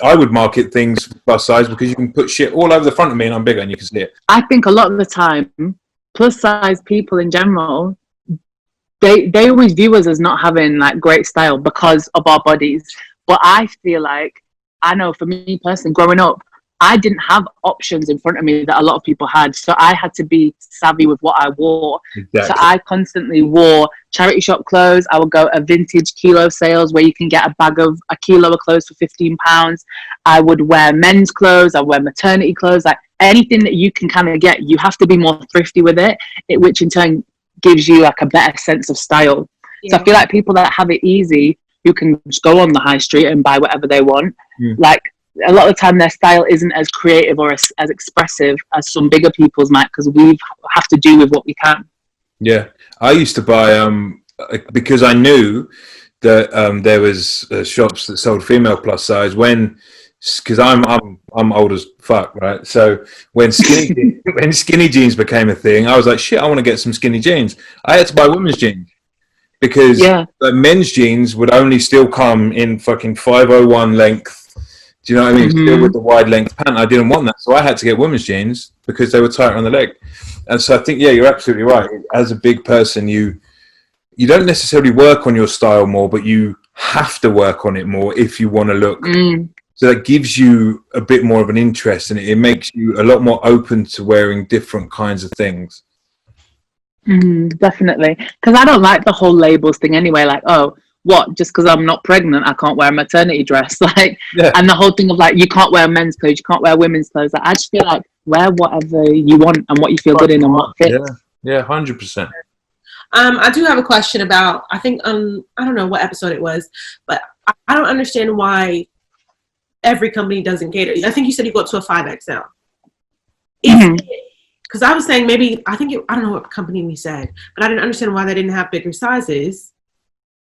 [SPEAKER 1] I would market things plus size because you can put shit all over the front of me and I'm bigger and you can see it.
[SPEAKER 3] I think a lot of the time, plus size people in general, they always view us as not having like great style because of our bodies. But I feel like, I know for me personally, growing up, I didn't have options in front of me that a lot of people had. So I had to be savvy with what I wore. Exactly. So I constantly wore charity shop clothes. I would go a vintage kilo sales where you can get a kilo of clothes for £15. I would wear men's clothes. I would wear maternity clothes. Like anything that you can kind of get, you have to be more thrifty with it, which in turn gives you like a better sense of style. Yeah. So I feel like people that have it easy, who can just go on the high street and buy whatever they want, like a lot of the time their style isn't as creative or as expressive as some bigger people's might, because we have to do with what we can. Yeah,
[SPEAKER 1] I used to buy because I knew that there was shops that sold female plus size because I'm old as fuck, right? So when skinny jeans became a thing, I was like, shit, I want to get some skinny jeans. I had to buy women's jeans. because the men's jeans would only still come in fucking 501 length. Do you know what I mean? Still with the wide length pant. I didn't want that, so I had to get women's jeans because they were tighter on the leg. And so I think, you're absolutely right. As a big person, you don't necessarily work on your style more, but you have to work on it more if you want to look. So that gives you a bit more of an interest, and it makes you a lot more open to wearing different kinds of things.
[SPEAKER 3] Definitely, because I don't like the whole labels thing anyway. Like, oh, what? Just because I'm not pregnant, I can't wear a maternity dress. Like, and the whole thing of like, you can't wear men's clothes, you can't wear women's clothes. Like, I just feel like wear whatever you want and what you feel good in and what fits.
[SPEAKER 1] Yeah, 100%.
[SPEAKER 2] I do have a question about. I think I don't know what episode it was, but I don't understand why every company doesn't cater. I think you said you go up to a 5XL. Because I was saying maybe, I don't know what company we said, but I didn't understand why they didn't have bigger sizes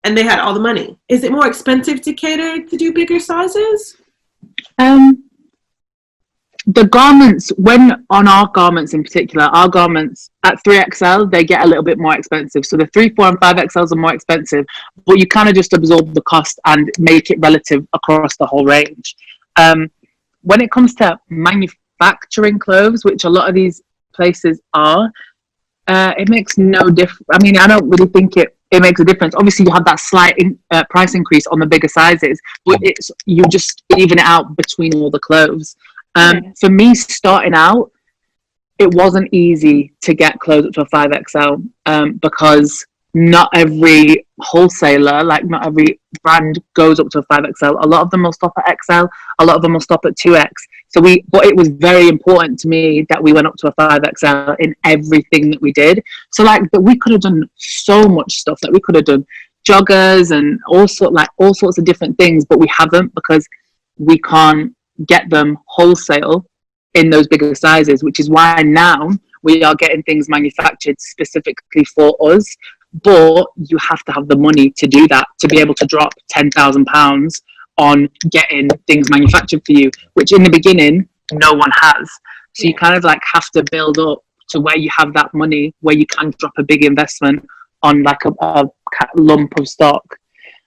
[SPEAKER 2] and they had all the money. Is it more expensive to cater to do bigger sizes?
[SPEAKER 3] The garments, when on our garments in particular, our garments at 3XL, they get a little bit more expensive. So the 3, 4 and 5XLs are more expensive, but you kind of just absorb the cost and make it relative across the whole range. When it comes to manufacturing clothes, which a lot of these places are, it makes no difference. I mean, I don't really think it makes a difference. Obviously, you have that slight price increase on the bigger sizes, but you just even it out between all the clothes. For me, starting out, it wasn't easy to get clothes up to a 5XL because not every wholesaler, like not every brand goes up to a 5XL. A lot of them will stop at XL. A lot of them will stop at 2X. But it was very important to me that we went up to a 5XL in everything that we did. So like we could have done so much stuff. Like we could have done joggers and all sorts of different things, but we haven't because we can't get them wholesale in those bigger sizes, which is why now we are getting things manufactured specifically for us. But you have to have the money to do that, to be able to drop £10,000 on getting things manufactured for you, which in the beginning no one has. So you kind of like have to build up to where you have that money, where you can drop a big investment on like a lump of stock.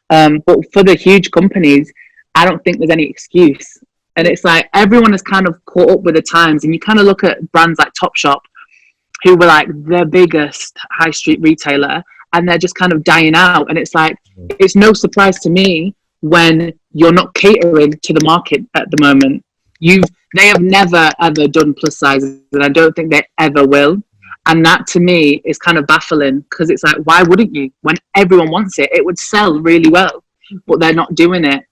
[SPEAKER 3] But for the huge companies, I don't think there's any excuse. And it's like everyone has kind of caught up with the times, and you kind of look at brands like Topshop, who were like the biggest high street retailer, and they're just kind of dying out. And it's like, it's no surprise to me when you're not catering to the market at the moment. They have never ever done plus sizes, and I don't think they ever will. And that to me is kind of baffling, because it's like, why wouldn't you? When everyone wants it, it would sell really well, but they're not doing it.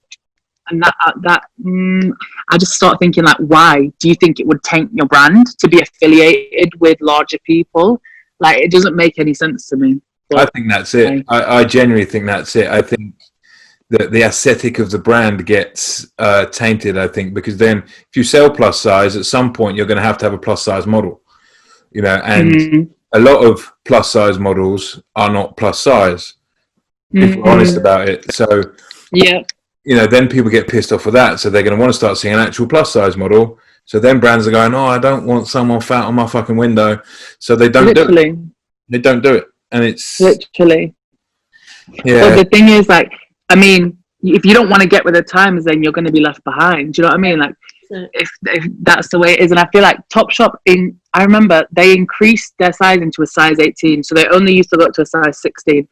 [SPEAKER 3] And I just start thinking like, why do you think it would taint your brand to be affiliated with larger people? Like, it doesn't make any sense to me. But
[SPEAKER 1] I think that's it. I genuinely think that's it. I think that the aesthetic of the brand gets tainted, I think, because then if you sell plus size, at some point you're going to have a plus size model, you know, and a lot of plus size models are not plus size, if we're honest about it. So, you know, then people get pissed off with that. So they're going to want to start seeing an actual plus size model. So then brands are going, oh, I don't want someone fat on my fucking window. So they don't do it. They don't do it. And it's
[SPEAKER 3] literally. Yeah. But the thing is, like, I mean, if you don't want to get with the times, then you're going to be left behind. Do you know what I mean? Like, if that's the way it is. And I feel like Topshop, I remember they increased their size into a size 18. So they only used to go up to a size 16.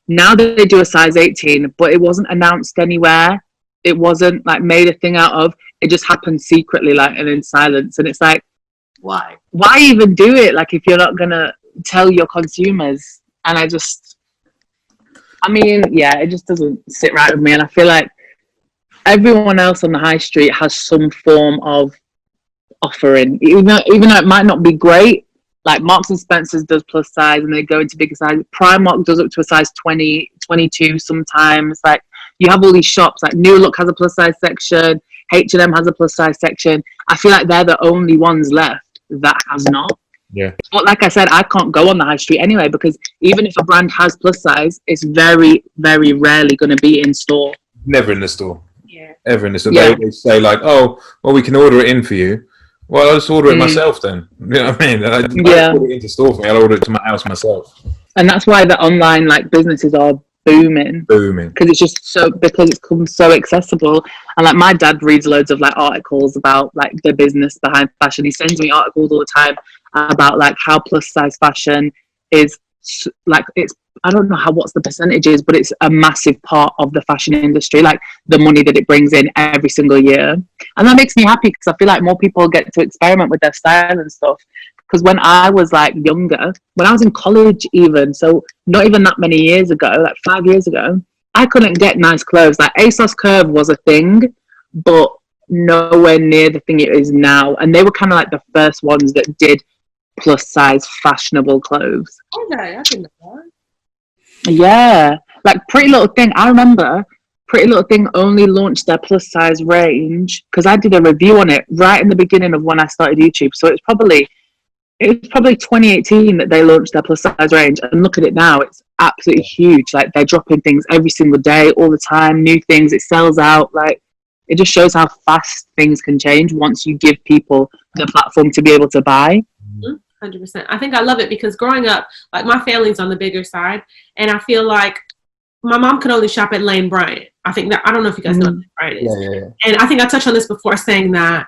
[SPEAKER 3] Now they do a size 18, but it wasn't announced anywhere. It wasn't like made a thing out of. It just happened secretly, like, and in silence. And it's like, why even do it? Like, if you're not gonna tell your consumers. And it just doesn't sit right with me. And I feel like everyone else on the high street has some form of offering, even though it might not be great. Like Marks and Spencer's does plus size, and they go into bigger size. Primark does up to a size 20, 22 sometimes. Like, you have all these shops, like New Look has a plus size section, H&M has a plus size section. I feel like they're the only ones left that has not.
[SPEAKER 1] Yeah.
[SPEAKER 3] But like I said, I can't go on the high street anyway, because even if a brand has plus size, it's very, very rarely going to be in store.
[SPEAKER 1] Never in the store.
[SPEAKER 3] Yeah.
[SPEAKER 1] Ever in the store. Yeah. They always say like, oh, well, we can order it in for you. Well, I'll just order it myself then. You know what I mean? I don't order it into store for me. I'll order it to my house myself.
[SPEAKER 3] And that's why the online like businesses are booming.
[SPEAKER 1] Booming.
[SPEAKER 3] Because it's just because it's become so accessible. And like my dad reads loads of like articles about like the business behind fashion. He sends me articles all the time about like how plus size fashion is like, it's, I don't know what's the percentages, but it's a massive part of the fashion industry, like the money that it brings in every single year. And that makes me happy because I feel like more people get to experiment with their style and stuff. Because when I was like younger, when I was in college even, so not even that many years ago, like 5 years ago, I couldn't get nice clothes. Like ASOS Curve was a thing, but nowhere near the thing it is now. And they were kind of like the first ones that did plus size fashionable clothes.
[SPEAKER 2] Okay, I didn't know that.
[SPEAKER 3] Yeah, like Pretty Little Thing. I remember Pretty Little Thing only launched their plus size range because I did a review on it right in the beginning of when I started YouTube. So it was probably 2018 that they launched their plus size range. And look at it now, it's absolutely huge. Like they're dropping things every single day, all the time, new things. It sells out. Like it just shows how fast things can change once you give people the platform to be able to buy.
[SPEAKER 2] 100%. I think I love it because growing up, like my family's on the bigger side, and I feel like my mom could only shop at Lane Bryant. I think that, I don't know if you guys know what Lane Bryant is.
[SPEAKER 1] Yeah.
[SPEAKER 2] And I think I touched on this before saying that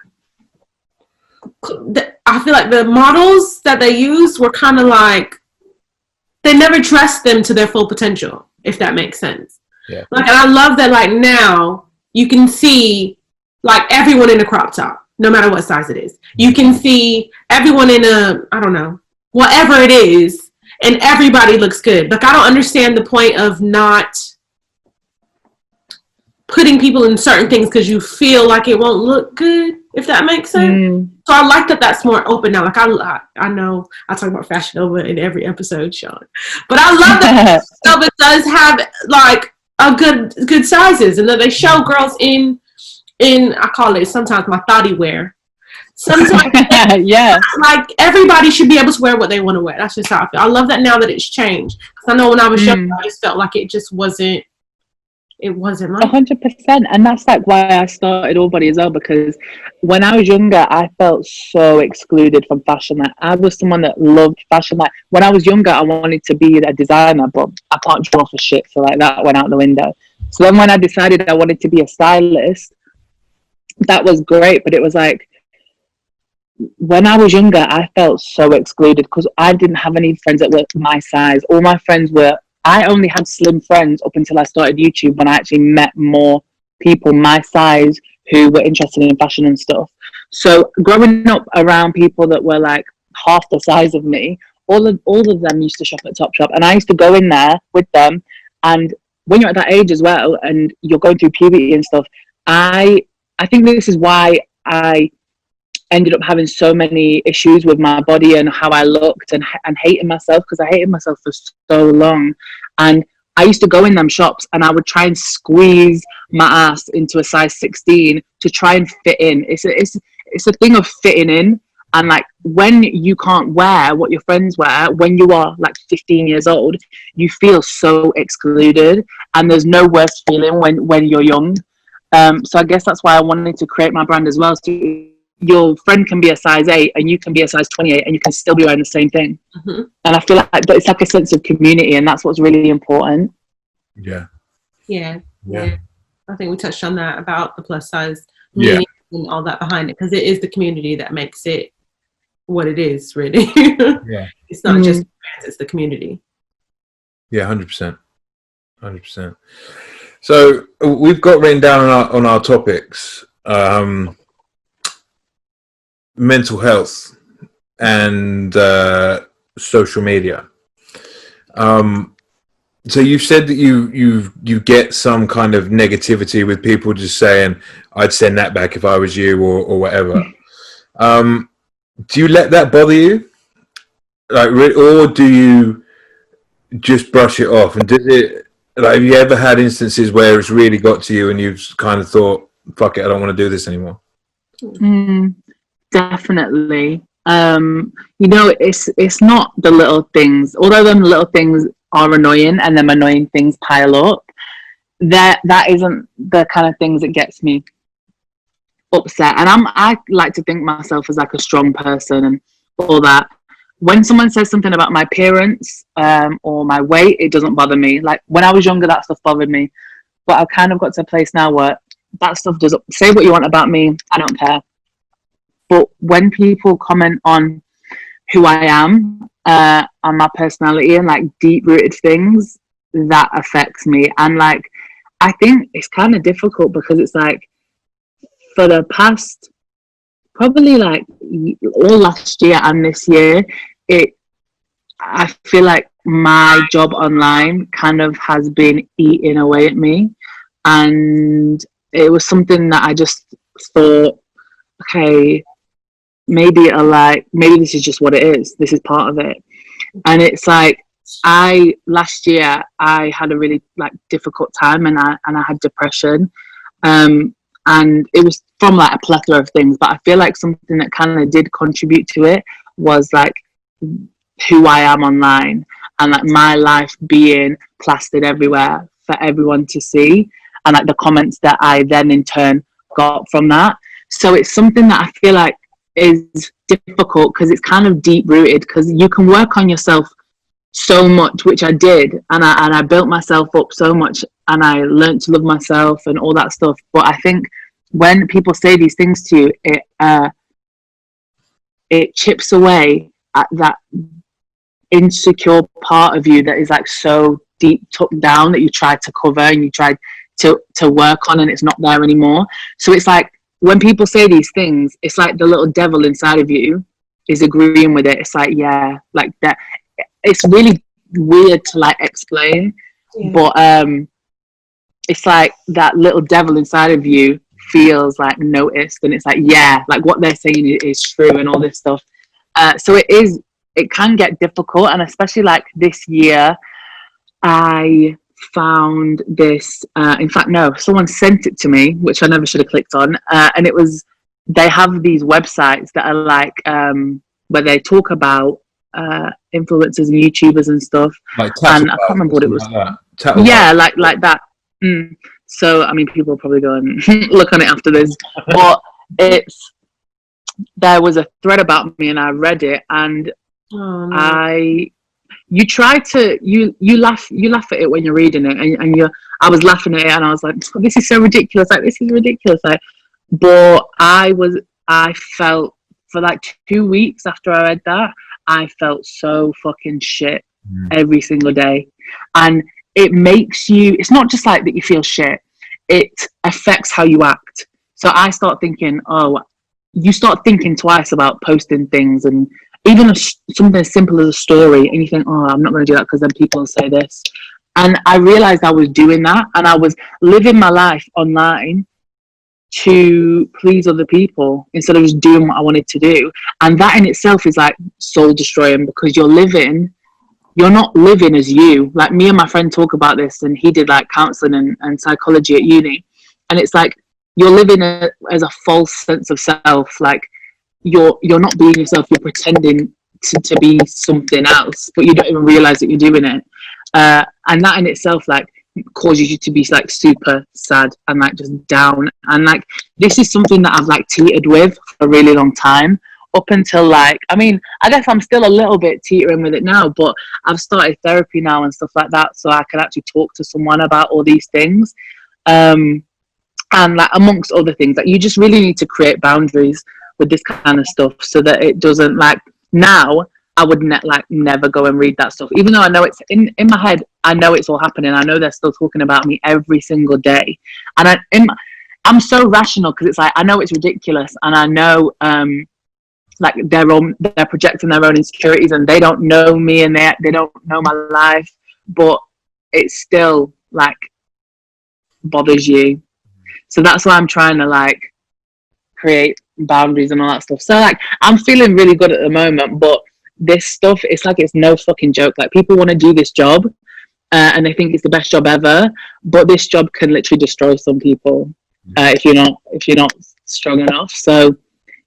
[SPEAKER 2] I feel like the models that they used were kind of like, they never dressed them to their full potential, if that makes sense.
[SPEAKER 1] Yeah.
[SPEAKER 2] Like, and I love that like now you can see like everyone in a crop top, no matter what size it is. You can see everyone in a, I don't know, whatever it is, and everybody looks good. Like, I don't understand the point of not putting people in certain things because you feel like it won't look good, if that makes sense. So I like that that's more open now. Like, I know I talk about Fashion Nova in every episode, Sean, but I love that Nova does have like a good sizes, and that they show girls in I call it sometimes my thotty wear. Sometimes,
[SPEAKER 3] yeah,
[SPEAKER 2] like everybody should be able to wear what they want to wear. That's just how I feel. I love that now that it's changed, because I know when I was young, I just felt like it just wasn't. It wasn't like
[SPEAKER 3] 100%, and that's like why I started All Body as well. Because when I was younger, I felt so excluded from fashion. Like I was someone that loved fashion. Like when I was younger, I wanted to be a designer, but I can't draw for shit, so like that went out the window. So then when I decided I wanted to be a stylist, that was great, but it was like, when I was younger, I felt so excluded because I didn't have any friends that were my size. All my friends were, I only had slim friends up until I started YouTube, when I actually met more people my size who were interested in fashion and stuff. So growing up around people that were like half the size of me, all of them used to shop at Topshop, and I used to go in there with them. And when you're at that age as well, and you're going through puberty and stuff, I think this is why I ended up having so many issues with my body and how I looked, and hating myself, because I hated myself for so long. And I used to go in them shops and I would try and squeeze my ass into a size 16 to try and fit in. It's a thing of fitting in. And like when you can't wear what your friends wear when you are like 15 years old, you feel so excluded, and there's no worse feeling when you're young. So I guess that's why I wanted to create my brand as well. So your friend can be a size 8 and you can be a size 28 and you can still be wearing the same thing. And I feel like it's like a sense of community, and that's what's really important.
[SPEAKER 2] Yeah. I think we touched on that about the plus size and all that behind it, because it is the community that makes it what it is, really. It's not just brands, it's the community.
[SPEAKER 1] 100%. So we've got written down on our topics mental health and social media. So you've said that you get some kind of negativity with people just saying, I'd send that back if I was you, or whatever. Do you let that bother you, like, or do you just brush it off? And does it, like, have you ever had instances where it's really got to you and you've kind of thought, fuck it, I don't want to do this anymore?
[SPEAKER 3] Definitely. It's not the little things, although them little things are annoying and them annoying things pile up. That isn't the kind of things that gets me upset. And I like to think myself as like a strong person and all that. when someone says something about my appearance or my weight, it doesn't bother me. Like when I was younger, that stuff bothered me. But I've kind of got to a place now where that stuff doesn't, say what you want about me, I don't care. But when people comment on who I am, on my personality and like deep rooted things, that affects me. And like, I think it's kind of difficult because it's like, for the past, probably like all last year and this year, I feel like my job online kind of has been eating away at me. And it was something that I just thought, okay, maybe this is just what it is. This is part of it. And it's like, last year I had a really like difficult time, and I had depression. And it was from like a plethora of things, but I feel like something that kind of did contribute to it was like who I am online, and like my life being plastered everywhere for everyone to see, and like the comments that I then in turn got from that. So it's something that I feel like is difficult because it's kind of deep rooted, because you can work on yourself so much, which I did, and I built myself up so much, and I learned to love myself and all that stuff. But I think when people say these things to you, it chips away at that insecure part of you that is like so deep tucked down that you tried to cover and you tried to work on, and it's not there anymore. So it's like when people say these things, it's like the little devil inside of you is agreeing with it. It's like, yeah, like that. It's really weird to like explain, but it's like that little devil inside of you feels like noticed, and it's like, yeah, like what they're saying is true and all this stuff. So it can get difficult, and especially like this year, I found this. In fact, no, someone sent it to me, which I never should have clicked on, and it was, they have these websites that are like where they talk about influencers and YouTubers and stuff,
[SPEAKER 1] like
[SPEAKER 3] and I can't remember what it was. Like that. So I mean, people will probably go and look on it after this, but there was a thread about me, and I read it, and you try to you laugh at it when you're reading it, and I was laughing at it, and I was like, oh, this is so ridiculous, like this is ridiculous, like. But I felt for like 2 weeks after I read that, I felt so fucking shit every single day. And it makes you, it's not just like that you feel shit, it affects how you act. So I start thinking, you start thinking twice about posting things, and even something as simple as a story, and you think, I'm not going to do that because then people will say this. And I realized I was doing that, and I was living my life online to please other people instead of just doing what I wanted to do. And that in itself is like soul destroying, because you're not living as you. Like me and my friend talk about this, and he did like counseling and psychology at uni, and it's like you're living as a false sense of self. Like you're not being yourself, you're pretending to be something else, but you don't even realize that you're doing it. And that in itself like causes you to be like super sad and like just down. And like this is something that I've like teetered with for a really long time, up until like, I mean, I guess I'm still a little bit teetering with it now, but I've started therapy now and stuff like that, so I can actually talk to someone about all these things. And like amongst other things, like you just really need to create boundaries with this kind of stuff, so that it doesn't like, now I would never go and read that stuff, even though I know it's in my head, I know it's all happening, I know they're still talking about me every single day, and I'm so rational, because it's like I know it's ridiculous, and I know like they're projecting their own insecurities, and they don't know me, and they don't know my life, but it still like bothers you. So that's why I'm trying to like create boundaries and all that stuff. So like I'm feeling really good at the moment, but this stuff, it's like it's no fucking joke. Like people want to do this job and they think it's the best job ever, but this job can literally destroy some people if you're not strong enough. So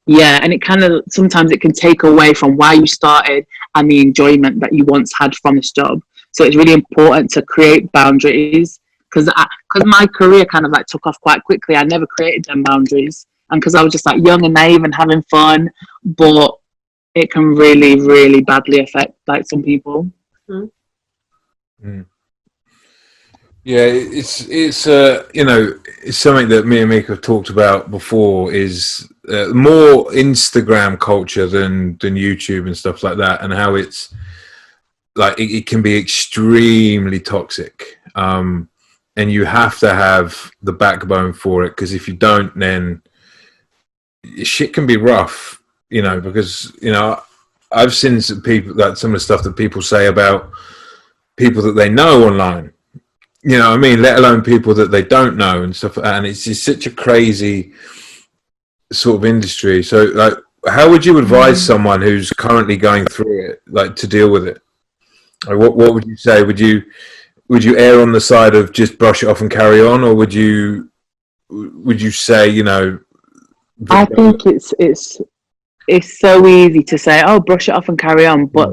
[SPEAKER 3] yeah, and it kind of sometimes it can take away from why you started and the enjoyment that you once had from this job. So it's really important to create boundaries, because my career kind of like took off quite quickly. I never created them boundaries, and because I was just like young and naive and having fun, but it can really, really badly affect like some people.
[SPEAKER 1] Mm. Yeah, it's you know, it's something that me and Mika have talked about before. Is more Instagram culture than YouTube and stuff like that, and how it's like it can be extremely toxic. And you have to have the backbone for it, because if you don't, then shit can be rough. You know, because you know, I've seen some people, like some of the stuff that people say about people that they know online. You know what I mean? Let alone people that they don't know and stuff. And it's just such a crazy sort of industry. So, like, how would you advise someone who's currently going through it, like, to deal with it? Like, what would you say? Would you err on the side of just brush it off and carry on, or would you say, you know?
[SPEAKER 3] I think it's so easy to say, oh, brush it off and carry on, but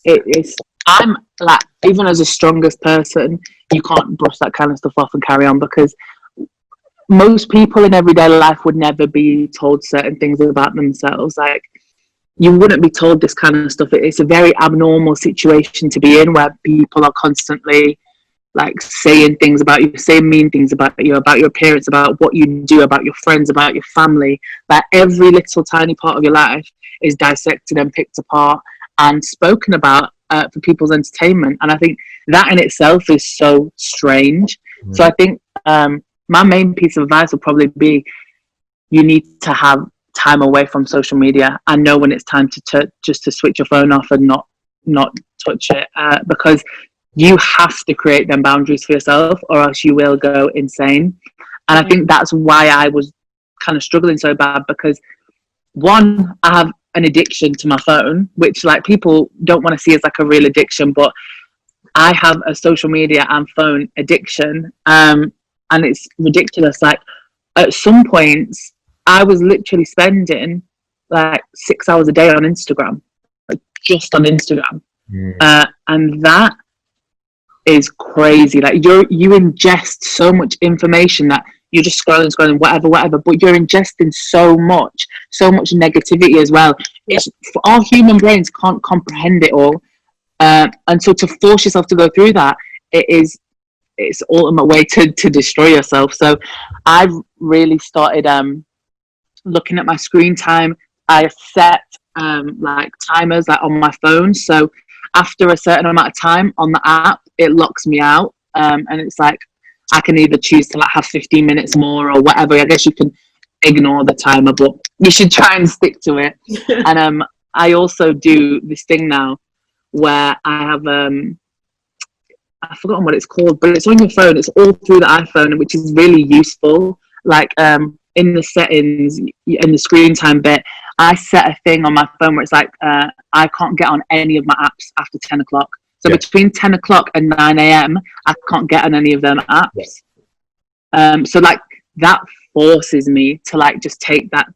[SPEAKER 3] it's, I'm like, even as the strongest person, you can't brush that kind of stuff off and carry on, because most people in everyday life would never be told certain things about themselves. Like, you wouldn't be told this kind of stuff. It's a very abnormal situation to be in, where people are constantly like saying things about you, saying mean things about you, about your appearance, about what you do, about your friends, about your family. Like, every little tiny part of your life is dissected and picked apart and spoken about for people's entertainment. And I think that in itself is so strange. So I think my main piece of advice would probably be, you need to have time away from social media and know when it's time to just to switch your phone off and not touch it, because you have to create them boundaries for yourself, or else you will go insane. And I think that's why I was kind of struggling so bad, because one, I have an addiction to my phone, which like people don't want to see as like a real addiction, but I have a social media and phone addiction, and it's ridiculous. Like, at some points I was literally spending like 6 hours a day on Instagram, like just on Instagram. And that is crazy. Like, you ingest so much information that you're just scrolling, whatever, but you're ingesting so much negativity as well. It's, our human brains can't comprehend it all. And so to force yourself to go through that, it's the ultimate way to destroy yourself. So I've really started looking at my screen time. I set like timers like on my phone. So after a certain amount of time on the app, it locks me out. And it's like, I can either choose to like have 15 minutes more or whatever. I guess you can ignore the timer, but you should try and stick to it. And I also do this thing now where I have I've forgotten what it's called, but it's on your phone. It's all through the iPhone, which is really useful. Like in the settings, in the screen time bit, I set a thing on my phone where it's like I can't get on any of my apps after 10 o'clock. So between 10 o'clock and 9 a.m., I can't get on any of them apps. So like that forces me to like just take that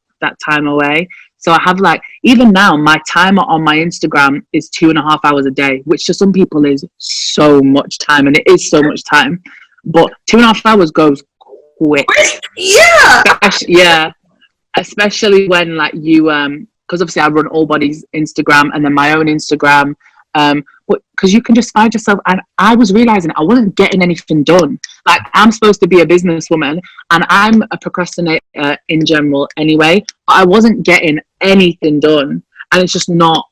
[SPEAKER 3] time away. So I have like, even now, my timer on my Instagram is 2.5 hours a day, which to some people is so much time, and it is so much time. But 2.5 hours goes quick. Especially when like you because obviously I run All Body's Instagram and then my own Instagram, but because you can just find yourself, and I was realizing I wasn't getting anything done. Like, I'm supposed to be a businesswoman and I'm a procrastinator in general anyway, but I wasn't getting anything done, and it's just not,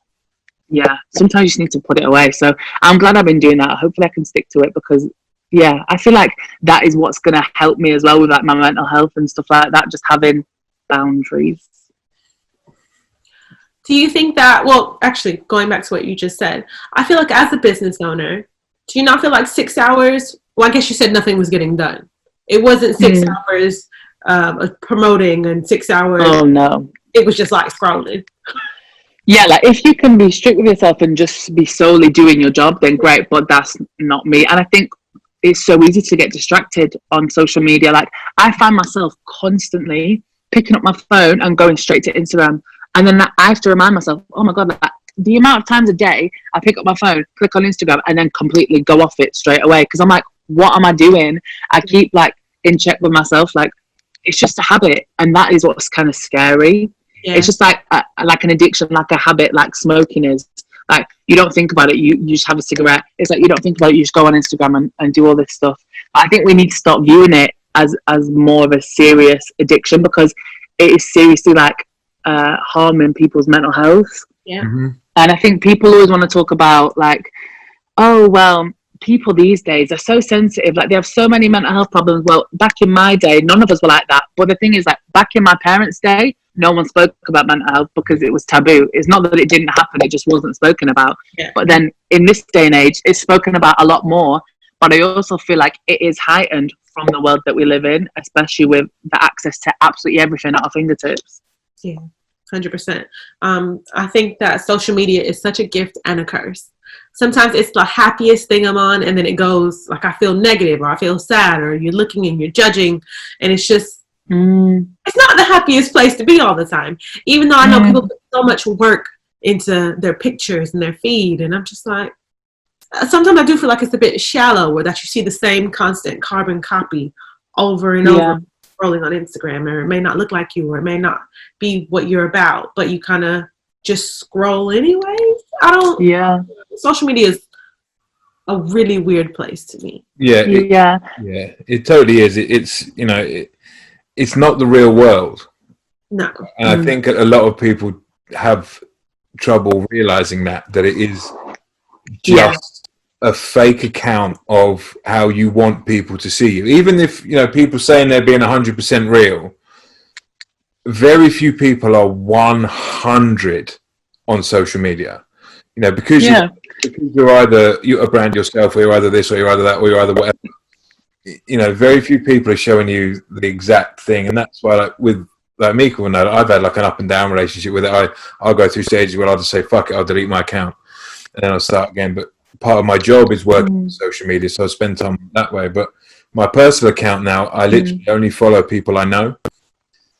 [SPEAKER 3] sometimes you just need to put it away. So I'm glad I've been doing that. Hopefully I can stick to it, because I feel like that is what's going to help me as well with like my mental health and stuff like that, just having boundaries.
[SPEAKER 2] Do you think that, well, actually, going back to what you just said, I feel like as a business owner, do you not feel like 6 hours, well, I guess you said nothing was getting done. It wasn't 6 hours of promoting and 6 hours.
[SPEAKER 3] Oh, no.
[SPEAKER 2] It was just like scrolling.
[SPEAKER 3] Yeah, like if you can be strict with yourself and just be solely doing your job, then great, but that's not me. And I think it's so easy to get distracted on social media. Like, I find myself constantly picking up my phone and going straight to Instagram. And then I have to remind myself, oh my God, like, the amount of times a day I pick up my phone, click on Instagram, and then completely go off it straight away. Because I'm like, what am I doing? I keep like in check with myself. Like, it's just a habit. And that is what's kind of scary.
[SPEAKER 2] Yeah.
[SPEAKER 3] It's just like an addiction, like a habit, like smoking is. Like, you don't think about it, you just have a cigarette. It's like you don't think about it, you just go on Instagram and do all this stuff. But I think we need to stop viewing it as more of a serious addiction, because it is seriously like harming people's mental health.
[SPEAKER 2] Yeah.
[SPEAKER 1] Mm-hmm.
[SPEAKER 3] And I think people always want to talk about like, oh, well, people these days are so sensitive, like they have so many mental health problems. Well, back in my day, none of us were like that. But the thing is, like, back in my parents' day, no one spoke about mental health because it was taboo. It's not that it didn't happen, it just wasn't spoken about.
[SPEAKER 2] Yeah.
[SPEAKER 3] But then in this day and age, it's spoken about a lot more. But I also feel like it is heightened from the world that we live in, especially with the access to absolutely everything at our fingertips.
[SPEAKER 2] Yeah, 100%. I think that social media is such a gift and a curse. Sometimes it's the happiest thing I'm on, and then it goes like I feel negative, or I feel sad, or you're looking and you're judging, and it's just it's not the happiest place to be all the time. Even though I know people put so much work into their pictures and their feed, and I'm just like, sometimes I do feel like it's a bit shallow, where that you see the same constant carbon copy over and over, scrolling on Instagram, or it may not look like you, or it may not be what you're about, but you kind of just scroll anyways. Social media is a really weird place to me.
[SPEAKER 1] It totally is. It's it's not the real world.
[SPEAKER 2] No.
[SPEAKER 1] And I think a lot of people have trouble realizing that it is just a fake account of how you want people to see you. Even if, people saying they're being 100% real, very few people are 100 on social media. Because you're a brand yourself, or you're either this, or you're either that, or you're either whatever. Very few people are showing you the exact thing, and that's why, with Mika will know, I've had like an up and down relationship with it. I'll go through stages where I'll just say fuck it, I'll delete my account, and then I'll start again. But part of my job is working on social media, so I spend time that way. But my personal account now, I literally only follow people I know,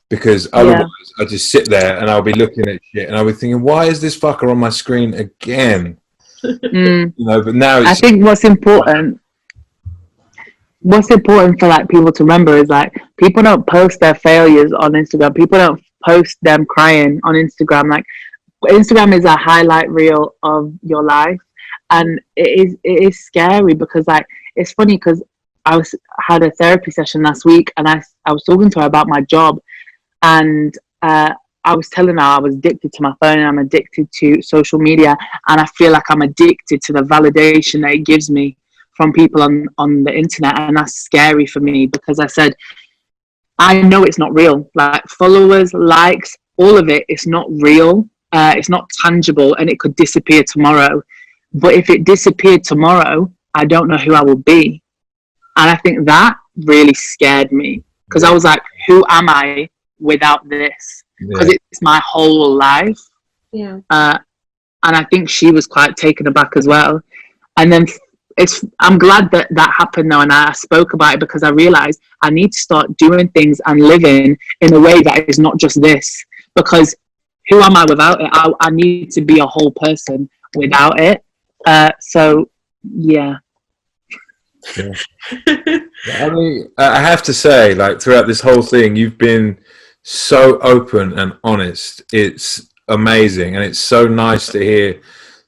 [SPEAKER 1] because otherwise I just sit there and I'll be looking at shit and I'll be thinking, why is this fucker on my screen again? But now I
[SPEAKER 3] think what's important for like people to remember is like, people don't post their failures on Instagram. People don't post them crying on Instagram. Like, Instagram is a highlight reel of your life, and it is scary, because like, it's funny because I had a therapy session last week, and I was talking to her about my job, and I was telling her I was addicted to my phone, and I'm addicted to social media, and I feel like I'm addicted to the validation that it gives me from people on the internet, and that's scary for me, because I said, I know it's not real. Like, followers, likes, all of it, it's not real. It's not tangible, and it could disappear tomorrow. But if it disappeared tomorrow, I don't know who I will be. And I think that really scared me, because I was like, who am I without this? Because it's my whole life.
[SPEAKER 2] Yeah.
[SPEAKER 3] And I think she was quite taken aback as well. And then I'm glad that happened now, and I spoke about it, because I realized I need to start doing things and living in a way that is not just this, because who am I without it? I need to be a whole person without it. So yeah.
[SPEAKER 1] I mean, I have to say, like, throughout this whole thing, you've been so open and honest. It's amazing, and it's so nice to hear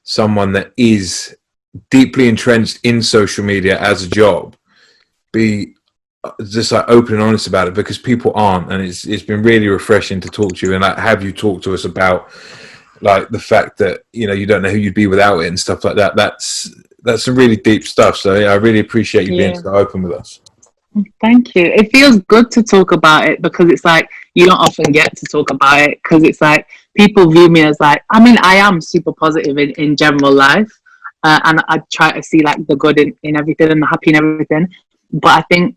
[SPEAKER 1] someone that is deeply entrenched in social media as a job be just like open and honest about it, because people aren't, and it's been really refreshing to talk to you and like have you talk to us about like the fact that you don't know who you'd be without it and stuff like that. That's some really deep stuff. So I really appreciate you being so open with us.
[SPEAKER 3] Thank you. It feels good to talk about it, because it's like you don't often get to talk about it, because it's like people view me as like, I mean, I am super positive in general life, and I try to see like the good in everything and the happy in everything, but I think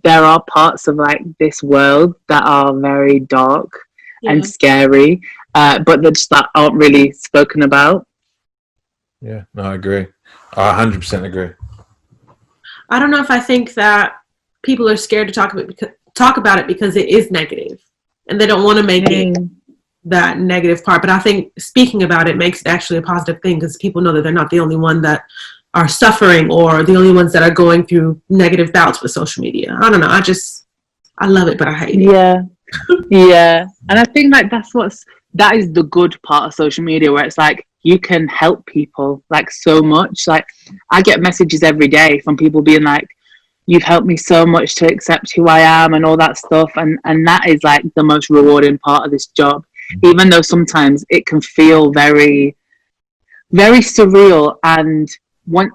[SPEAKER 3] there are parts of like this world that are very dark and scary, but they're just that aren't really spoken about.
[SPEAKER 1] Yeah, no, I agree. I 100% agree.
[SPEAKER 2] I don't know if I think that people are scared to talk about it because it is negative, and they don't want to make it that negative part. But I think speaking about it makes it actually a positive thing, because people know that they're not the only one that are suffering, or the only ones that are going through negative bouts with social media. I don't know. I love it, but I hate it.
[SPEAKER 3] Yeah. Yeah, and I think like that is the good part of social media, where it's like you can help people like so much. Like I get messages every day from people being like, "You've helped me so much to accept who I am," and all that stuff, and that is like the most rewarding part of this job. Even though sometimes it can feel very, very surreal, and one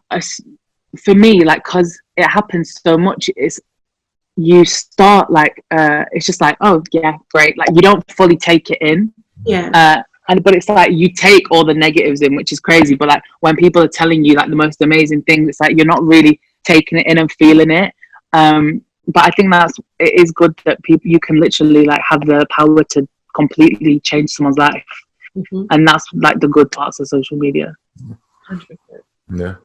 [SPEAKER 3] for me, like, because it happens so much, it's you start like it's just like, oh yeah, great, like you don't fully take it in. But it's like you take all the negatives in, which is crazy. But like when people are telling you like the most amazing things, it's like you're not really taking it in and feeling it. But I think it is good that people, you can literally like have the power to completely change someone's life. And that's like the good parts of social media.
[SPEAKER 2] 100%.
[SPEAKER 1] Yeah.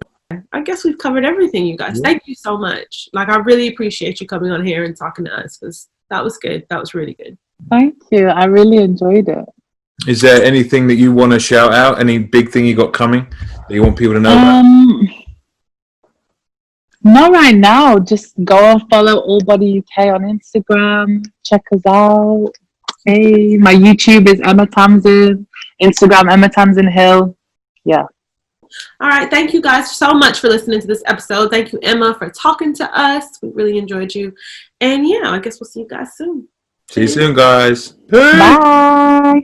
[SPEAKER 2] I guess we've covered everything, you guys. Thank you so much. Like, I really appreciate you coming on here and talking to us, because that was good. That was really good.
[SPEAKER 3] Thank you. I really enjoyed it.
[SPEAKER 1] Is there anything that you want to shout out? Any big thing you got coming that you want people to know about?
[SPEAKER 3] Not right now. Just go and follow All Body UK on Instagram. Check us out. Hey, my YouTube is Emma Tamsin. Instagram, Emma Tamsin Hill. Yeah.
[SPEAKER 2] All right. Thank you guys so much for listening to this episode. Thank you, Emma, for talking to us. We really enjoyed you. And yeah, I guess we'll see you guys soon.
[SPEAKER 1] See you soon, guys.
[SPEAKER 3] Bye.